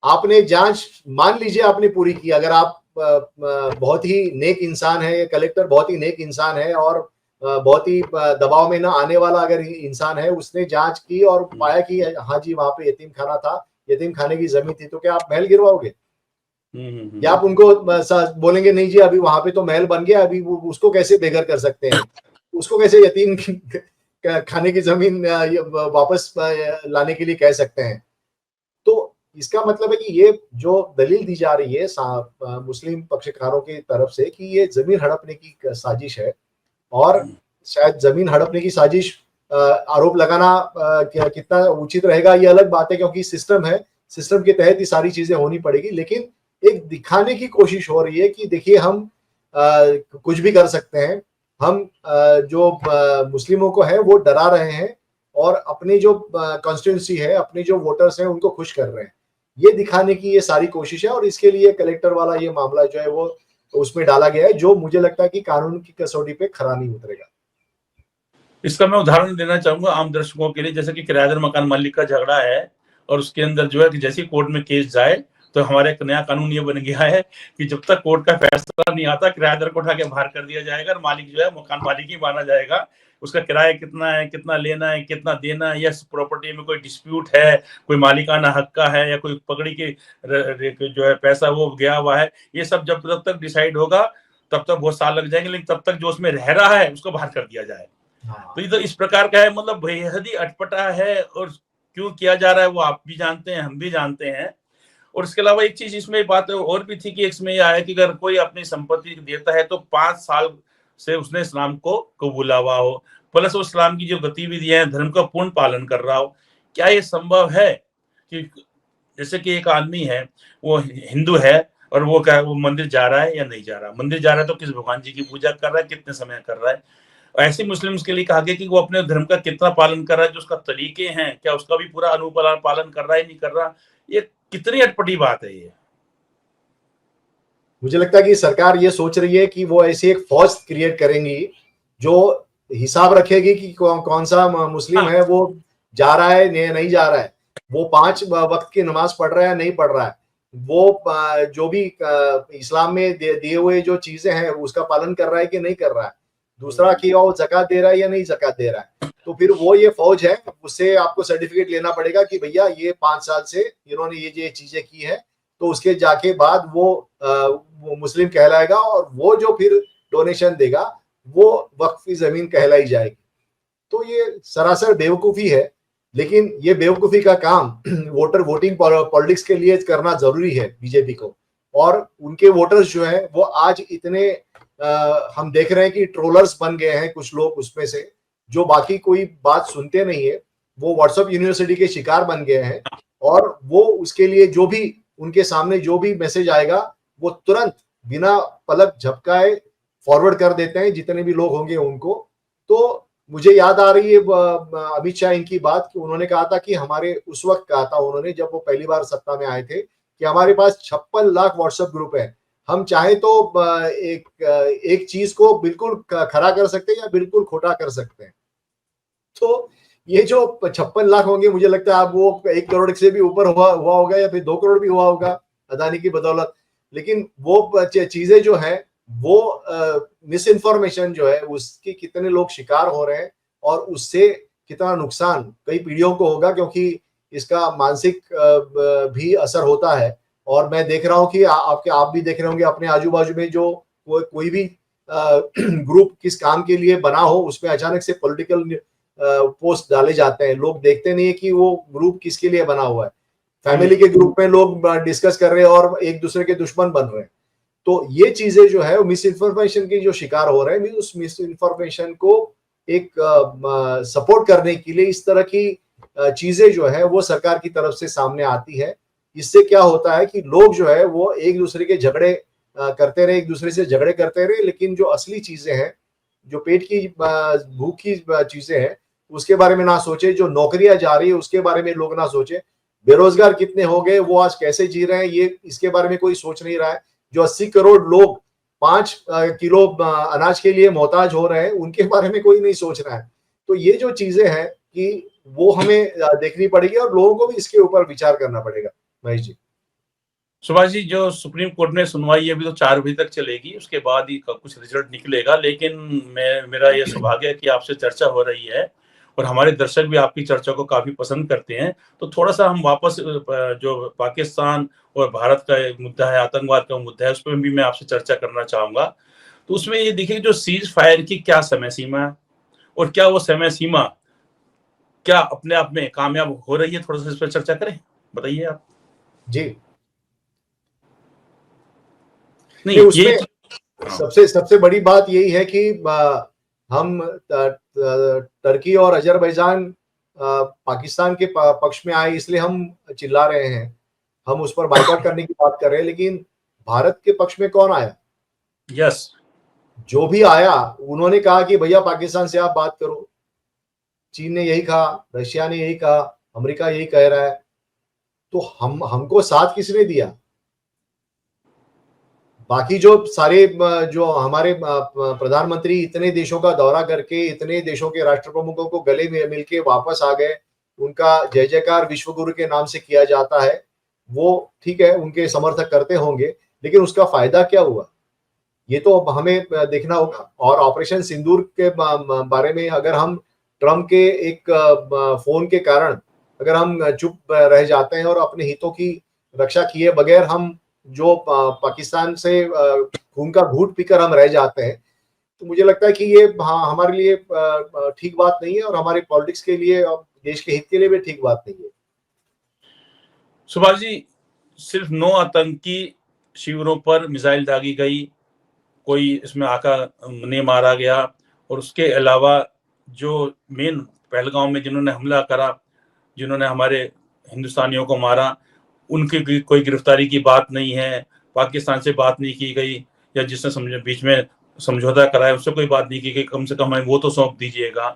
आपने जांच मान लीजिए आपने पूरी की, अगर आप बहुत ही नेक इंसान है, कलेक्टर बहुत ही नेक इंसान है और बहुत ही दबाव में ना आने वाला अगर इंसान है, उसने जांच की और पाया कि हाँ जी वहां पे यतीम खाना था, यतीम खाने की जमीन थी, तो क्या आप महल गिरवाओगे? या आप उनको बोलेंगे नहीं जी अभी वहां पे तो महल बन गया, अभी वो उसको कैसे बेघर कर सकते हैं, उसको कैसे यतीम खाने की जमीन वापस लाने के लिए कह सकते हैं? तो इसका मतलब है कि ये जो दलील दी जा रही है मुस्लिम पक्षकारों की तरफ से कि ये जमीन हड़पने की साजिश है, और शायद जमीन हड़पने की साजिश आरोप लगाना कितना उचित रहेगा ये अलग बात है, क्योंकि सिस्टम है, सिस्टम के तहत ये सारी चीजें होनी पड़ेगी। लेकिन एक दिखाने की कोशिश हो रही है कि देखिए हम कुछ भी कर सकते हैं, हम जो मुस्लिमों को है वो डरा रहे हैं, और अपनी जो कॉन्स्टिट्यूंसी है, अपने जो वोटर्स हैं उनको खुश कर रहे हैं, ये दिखाने की ये सारी कोशिश है। और इसके लिए कलेक्टर वाला ये मामला जो है वो उसमें डाला गया है, जो मुझे लगता है कि कानून की कसौटी पे खरा नहीं उतरेगा। इसका मैं उदाहरण देना चाहूंगा आम दर्शकों के लिए। जैसे कि किराएदार मकान मालिक का झगड़ा है और उसके अंदर जो है कि जैसे कोर्ट में केस जाए तो हमारे एक नया कानून ये बन गया है कि जब तक कोर्ट का फैसला नहीं आता किराएदार को उठा के बाहर कर दिया जाएगा और मालिक जो है मकान मालिक ही माना जाएगा। उसका किराया कितना है, कितना लेना है, कितना देना है, या प्रॉपर्टी में कोई डिस्प्यूट है, कोई मालिकाना हक का है, या कोई पकड़ी के जो है पैसा वो गया हुआ है, ये सब जब तक डिसाइड होगा तब तक बहुत साल लग जाएंगे। लेकिन तब तक जो उसमें रह रहा है उसको बाहर कर दिया जाए। तो ये तो इस प्रकार का है, मतलब बेहद ही अटपटा है। और क्यों किया जा रहा है वो आप भी जानते हैं, हम भी जानते हैं। और इसके अलावा एक चीज इसमें बात और भी थी कि इसमें यह आया कि अगर कोई अपनी संपत्ति देता है तो 5 साल से उसने इस्लाम को कबूला हुआ हो, प्लस वो इस्लाम की जो गतिविधियां हैं, धर्म का पूर्ण पालन कर रहा हो। क्या ये संभव है कि जैसे कि एक आदमी है, वो हिंदू है और वो क्या वो मंदिर जा रहा है या नहीं जा रहा, मंदिर जा रहा है तो किस भगवान जी की पूजा कर रहा है, कितने समय कर रहा है। ऐसे मुस्लिम्स के लिए कहा गया कि वो अपने धर्म का कितना पालन कर रहा है, जो उसका तरीके हैं क्या उसका भी पूरा अनुपालन पालन कर रहा है नहीं कर रहा। ये कितनी अटपटी बात है ये। मुझे लगता है कि सरकार ये सोच रही है कि वो ऐसी एक फौज क्रिएट करेंगी जो हिसाब रखेगी कि कौन सा मुस्लिम है वो जा रहा है नहीं जा रहा है, वो 5 वक्त की नमाज पढ़ रहा है नहीं पढ़ रहा है, वो जो भी इस्लाम में दिए हुए जो चीजें हैं उसका पालन कर रहा है कि नहीं कर रहा है, दूसरा कि वो ज़कात दे रहा है या नहीं ज़कात दे रहा है। तो फिर वो ये फौज है, उससे आपको सर्टिफिकेट लेना पड़ेगा कि भैया ये 5 साल से इन्होंने ये चीजें की है, तो उसके जाके बाद वो मुस्लिम कहलाएगा, और वो जो फिर डोनेशन देगा वो वक्फ की जमीन कहलाई जाएगी। तो ये सरासर बेवकूफी है। लेकिन ये बेवकूफी का काम वोटिंग पॉलिटिक्स के लिए करना जरूरी है बीजेपी को। और उनके वोटर्स जो है वो आज इतने हम देख रहे हैं कि ट्रोलर्स बन गए हैं कुछ लोग, उसमें से जो बाकी कोई बात सुनते नहीं है, वो व्हाट्सएप यूनिवर्सिटी के शिकार बन गए हैं। और वो उसके लिए जो भी उनके सामने जो भी मैसेज आएगा वो तुरंत बिना पलक झपकाए फॉरवर्ड कर देते हैं, जितने भी लोग होंगे उनको। तो मुझे याद आ रही है अमित शाह इनकी बात कि उन्होंने कहा था कि हमारे उस वक्त कहा था उन्होंने, जब वो पहली बार सत्ता में आए थे, कि हमारे पास 56 लाख व्हाट्सएप ग्रुप है, हम चाहे तो एक चीज को बिल्कुल खरा कर सकते हैं या बिल्कुल खोटा कर सकते हैं। तो ये जो 56 लाख होंगे, मुझे लगता है अब वो 1 करोड़ से भी ऊपर हुआ होगा या फिर 2 करोड़ भी हुआ होगा अदानी की बदौलत। लेकिन वो चीजें जो है वो मिस इन्फॉर्मेशन जो है उसके कितने लोग शिकार हो रहे हैं और उससे कितना नुकसान कई पीढ़ियों को होगा, क्योंकि इसका मानसिक भी असर होता है। और मैं देख रहा हूँ कि आप भी देख रहे होंगे अपने आजू बाजू में, जो कोई भी ग्रुप किस काम के लिए बना हो उसमें अचानक से पॉलिटिकल पोस्ट डाले जाते हैं। लोग देखते नहीं है कि वो ग्रुप किसके लिए बना हुआ है। फैमिली के ग्रुप में लोग डिस्कस कर रहे हैं और एक दूसरे के दुश्मन बन रहे हैं। तो ये चीजें जो है मिस इन्फॉर्मेशन की जो शिकार हो रहे हैं, उस मिस इन्फॉर्मेशन को एक सपोर्ट करने के लिए इस तरह की चीजें जो है वो सरकार की तरफ से सामने आती है। इससे क्या होता है कि लोग जो है वो एक दूसरे के झगड़े करते रहे, एक दूसरे से झगड़े करते रहे, लेकिन जो असली चीजें हैं, जो पेट की भूख की चीजें हैं, उसके बारे में ना सोचे। जो नौकरियां जा रही है उसके बारे में लोग ना सोचे। बेरोजगार कितने हो गए, वो आज कैसे जी रहे हैं, ये इसके बारे में कोई सोच नहीं रहा है। जो 80 करोड़ लोग 5 किलो अनाज के लिए मोहताज हो रहे हैं, उनके बारे में कोई नहीं सोच रहा है। तो ये जो चीजें हैं कि वो हमें देखनी पड़ेगी और लोगों को भी इसके ऊपर विचार करना पड़ेगा। महेश जी। सुभाष जी, जो सुप्रीम कोर्ट में सुनवाई अभी तो 4 बजे तक चलेगी, उसके बाद ही कुछ रिजल्ट निकलेगा। लेकिन मेरा यह सौभाग्य है कि आपसे चर्चा हो रही है और हमारे दर्शक भी आपकी चर्चा को काफी पसंद करते हैं। तो थोड़ा सा हम वापस जो पाकिस्तान और भारत का एक मुद्दा है, आतंकवाद का मुद्दा है, उस पर भी मैं आपसे चर्चा करना चाहूंगा। तो उसमें ये देखिए, जो सीज फायर की क्या समय सीमा है और क्या वो समय सीमा क्या अपने आप में कामयाब हो रही है, थोड़ा सा इस पर चर्चा करें, बताइए आप। जी नहीं, ये उसमें सबसे बड़ी बात यही है कि हम टर्की और अजरबैजान पाकिस्तान के पक्ष में आए, इसलिए हम चिल्ला रहे हैं, हम उस पर बाइकआउट करने की बात कर रहे हैं। लेकिन भारत के पक्ष में कौन आया? यस, जो भी आया उन्होंने कहा कि भैया पाकिस्तान से आप बात करो। चीन ने यही कहा, रशिया ने यही कहा, अमेरिका यही कह रहा है। तो हमको साथ किसने दिया? बाकी जो सारे जो हमारे प्रधानमंत्री इतने देशों का दौरा करके इतने देशों के राष्ट्र प्रमुखों को गले में मिलके वापस आ गए, उनका जय जयकार विश्व गुरु के नाम से किया जाता है, वो ठीक है, उनके समर्थक करते होंगे, लेकिन उसका फायदा क्या हुआ? ये तो अब हमें देखना होगा। और ऑपरेशन सिंदूर के बारे में अगर हम ट्रम्प के एक फोन के कारण अगर हम चुप रह जाते हैं और अपने हितों की रक्षा किए बगैर हम जो पाकिस्तान से खून का घूंट पीकर हम रह जाते हैं, तो मुझे लगता है कि ये हमारे लिए ठीक बात नहीं है और हमारे पॉलिटिक्स के लिए और देश के हित के लिए भी ठीक बात नहीं है। सुभाष जी, सिर्फ 9 आतंकी शिविरों पर मिसाइल दागी गई, कोई इसमें आका ने मारा गया, और उसके अलावा जो मेन पहलगांव में जिन्होंने हमला करा, जिन्होंने हमारे हिंदुस्तानियों को मारा, उनकी कोई गिरफ्तारी की बात नहीं है, पाकिस्तान से बात नहीं की गई, या जिसने बीच में समझौता कराया उससे कोई बात नहीं की गई, कम से कम हमें वो तो सौंप दीजिएगा।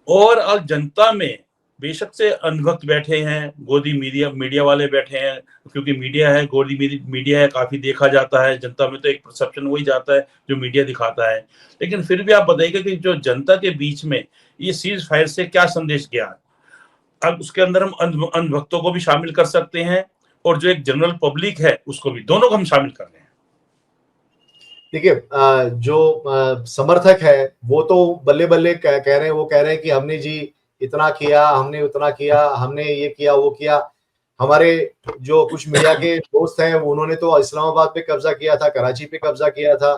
और अब जनता में बेशक से अंधभक्त बैठे हैं, गोदी मीडिया वाले बैठे हैं, क्योंकि मीडिया है, गोदी मीडिया है, काफी देखा जाता है, जनता में तो एक परसेप्शन वही जाता है जो मीडिया दिखाता है। लेकिन फिर भी आप बताइएगा कि जो जनता के बीच में ये सीज फायर से क्या संदेश गया? अब उसके अंदर हम अंधभक्तों को भी शामिल कर सकते हैं और जो एक जनरल पब्लिक है उसको भी, दोनों को हम शामिल कर रहे हैं। देखिए, जो समर्थक है वो तो बल्ले बल्ले कह रहे हैं, वो कह रहे हैं कि हमने जी इतना किया, हमने उतना किया, हमने ये किया वो किया। हमारे जो कुछ मीडिया के दोस्त हैं उन्होंने तो इस्लामाबाद पे कब्जा किया था, कराची पे कब्जा किया था,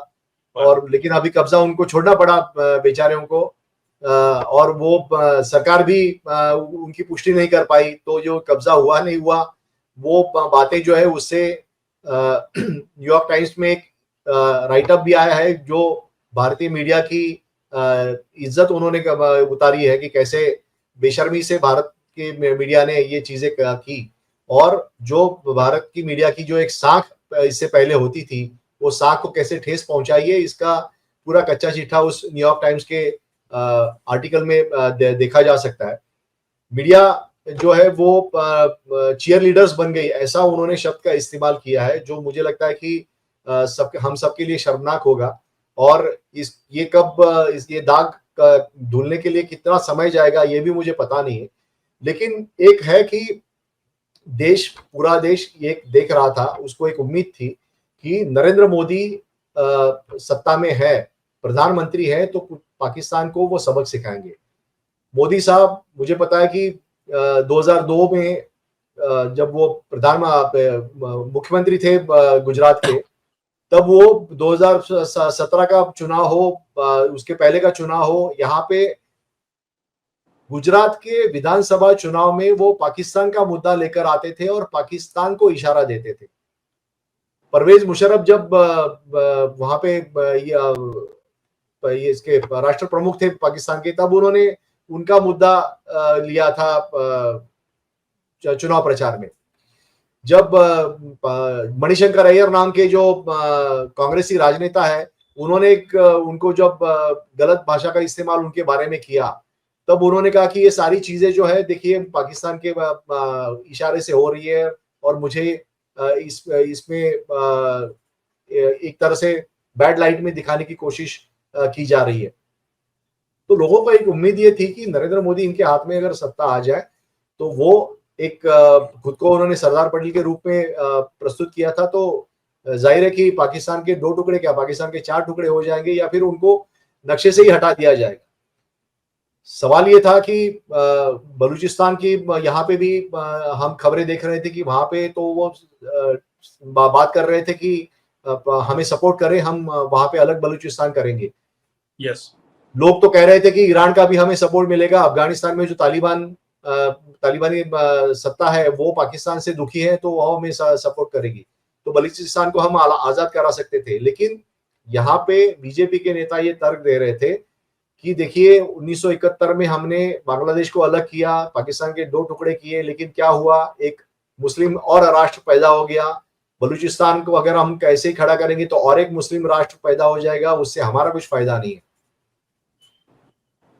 और लेकिन अभी कब्जा उनको छोड़ना पड़ा बेचारे को। और वो सरकार भी उनकी पुष्टि नहीं कर पाई, तो जो कब्जा हुआ नहीं हुआ वो बातें जो है उससे न्यूयॉर्क टाइम्स में एक राइटअप भी आया है जो भारतीय मीडिया की इज्जत उन्होंने उतारी है कि कैसे बेशर्मी से भारत के मीडिया ने ये चीजें की, और जो भारत की मीडिया की जो एक साख इससे पहले होती थी वो साख को कैसे ठेस पहुंचाई है, इसका पूरा कच्चा चिट्ठा उस न्यूयॉर्क टाइम्स के आर्टिकल में देखा जा सकता है। मीडिया जो है वो चीयर लीडर्स बन गई, ऐसा उन्होंने शब्द का इस्तेमाल किया है जो मुझे लगता है कि हम सबके लिए शर्मनाक होगा। और ये ये दाग धुलने के लिए कितना समय जाएगा ये भी मुझे पता नहीं है, लेकिन एक है कि पूरा देश ये देख रहा था, उसको एक उम्मीद थी कि नरेंद्र मोदी सत्ता में है, प्रधानमंत्री है, तो पाकिस्तान को वो सबक सिखाएंगे। मोदी साहब, मुझे पता है कि 2002 में जब वो मुख्यमंत्री थे गुजरात के, तब वो 2017 का चुनाव हो, उसके पहले का चुनाव हो, यहाँ पे गुजरात के विधानसभा चुनाव में वो पाकिस्तान का मुद्दा लेकर आते थे और पाकिस्तान को इशारा देते थे। परवेज मुशर्रफ जब वहां पे ये इसके राष्ट्र प्रमुख थे पाकिस्तान के, तब उन्होंने उनका मुद्दा लिया था चुनाव प्रचार में। जब मणिशंकर अय्यर नाम के जो कांग्रेसी राजनेता है, उन्होंने उनको जब गलत भाषा का इस्तेमाल उनके बारे में किया, तब उन्होंने कहा कि ये सारी चीजें जो है देखिए पाकिस्तान के इशारे से हो रही है और मुझे इसमें एक तरह से बैड लाइट में दिखाने की कोशिश की जा रही है। तो लोगों को एक उम्मीद ये थी कि नरेंद्र मोदी इनके हाथ में अगर सत्ता आ जाए तो वो एक खुद को उन्होंने सरदार पटेल के रूप में प्रस्तुत किया था, तो जाहिर है कि पाकिस्तान के 2 टुकड़े क्या, पाकिस्तान के 4 टुकड़े हो जाएंगे या फिर उनको नक्शे से ही हटा दिया जाएगा। सवाल ये था कि बलूचिस्तान की यहाँ पे भी हम खबरें देख रहे थे कि वहां पे तो वो बात कर रहे थे कि हमें सपोर्ट करें, हम वहां पे अलग बलूचिस्तान करेंगे। यस, लोग तो कह रहे थे कि ईरान का भी हमें सपोर्ट मिलेगा, अफगानिस्तान में जो तालिबानी सत्ता है वो पाकिस्तान से दुखी है तो वो हमें सपोर्ट करेगी, तो बलूचिस्तान को हम आजाद करा सकते थे। लेकिन यहाँ पे बीजेपी के नेता ये तर्क दे रहे थे कि देखिए 1971 में हमने बांग्लादेश को अलग किया, पाकिस्तान के 2 टुकड़े किए, लेकिन क्या हुआ, एक मुस्लिम और राष्ट्र पैदा हो गया। बलूचिस्तान को अगर हम कैसे खड़ा करेंगे तो और एक मुस्लिम राष्ट्र पैदा हो जाएगा, उससे हमारा कुछ फायदा नहीं है।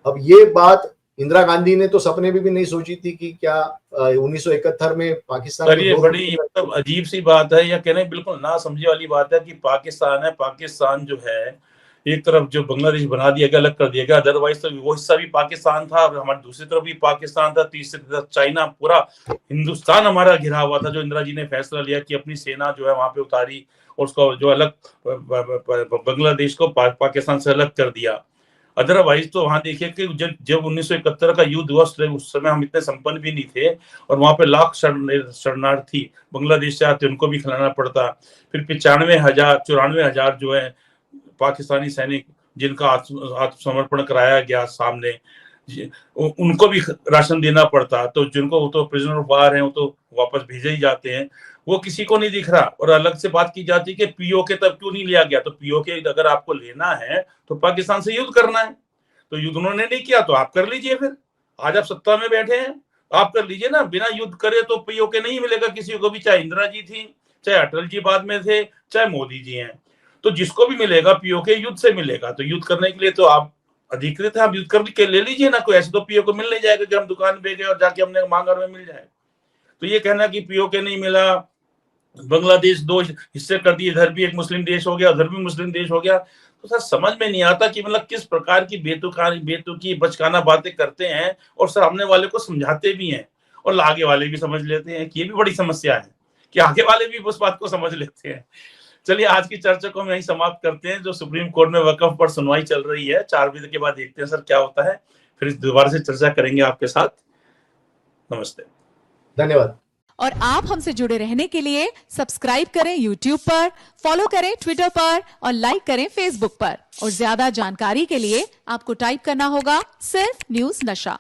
अब ये बात इंदिरा गांधी ने तो सपने में भी नहीं सोची थी कि क्या 1971 में पाकिस्तान ये बड़ी मतलब अजीब सी बात है, या कहने बिल्कुल ना समझे वाली बात है कि पाकिस्तान है, पाकिस्तान जो है एक तरफ जो बांग्लादेश बना दिया गया, अलग कर दिया गया, अदरवाइज तो वो हिस्सा भी पाकिस्तान था, हमारी दूसरी तरफ भी पाकिस्तान था, तीसरी तरफ चाइना, पूरा हिंदुस्तान हमारा घिरा हुआ था। जो इंदिरा जी ने फैसला लिया कि अपनी सेना जो है वहां पे उतारी और उसको जो अलग बांग्लादेश को पाकिस्तान से अलग कर दिया। अदरवाइज तो वहां देखिए कि जब 1971 का युद्ध हुआ उस समय हम इतने संपन्न भी नहीं थे और वहां पे लाख शरणार्थी बांग्लादेश से आते उनको भी खिलाना पड़ता। फिर 94,000 जो है पाकिस्तानी सैनिक जिनका आत्मसमर्पण कराया गया सामने, उनको भी राशन देना पड़ता। तो जिनको तो प्रिजनर ऑफ वार हैं वो तो वापस भेजे ही जाते हैं, वो किसी को नहीं दिख रहा। और अलग से बात की जाती है कि पीओके तब क्यों नहीं लिया गया, तो पीओके अगर आपको लेना है तो पाकिस्तान से युद्ध करना है, तो युद्ध उन्होंने नहीं किया तो आप कर लीजिए। फिर आज आप सत्ता में बैठे हैं, आप कर लीजिए ना, बिना युद्ध करे तो पीओके नहीं मिलेगा किसी को भी, चाहे इंदिरा जी थी, चाहे अटल जी बाद में थे, चाहे मोदी जी हैं। तो जिसको भी मिलेगा पीओके युद्ध से मिलेगा। तो युद्ध करने के लिए तो आप अधिकृत है, आप युद्ध कर ले लीजिए ना, कोई ऐसे तो पीओके मिल नहीं जाएगा कि हम दुकान पे गए और जाके हमने मांगा और मिल जाए। तो ये कहना कि पीओके नहीं मिला, बांग्लादेश 2 हिस्से कर दिए, इधर भी एक मुस्लिम देश हो गया, उधर भी मुस्लिम देश हो गया, तो सर समझ में नहीं आता कि मतलब किस प्रकार की बेतुकी बचकाना बातें करते हैं और सामने वाले को समझाते भी हैं और आगे वाले भी समझ लेते हैं कि ये भी बड़ी समस्या है कि आगे वाले भी उस बात को समझ लेते हैं। चलिए आज की चर्चा को हम यहीं समाप्त करते हैं। जो सुप्रीम कोर्ट में वक्फ पर सुनवाई चल रही है, 4 बजे के बाद देखते हैं सर क्या होता है, फिर दोबारा से चर्चा करेंगे आपके साथ। नमस्ते, धन्यवाद। और आप हमसे जुड़े रहने के लिए सब्सक्राइब करें YouTube पर, फॉलो करें Twitter पर और लाइक करें Facebook पर। और ज्यादा जानकारी के लिए आपको टाइप करना होगा सिर्फ न्यूज नशा।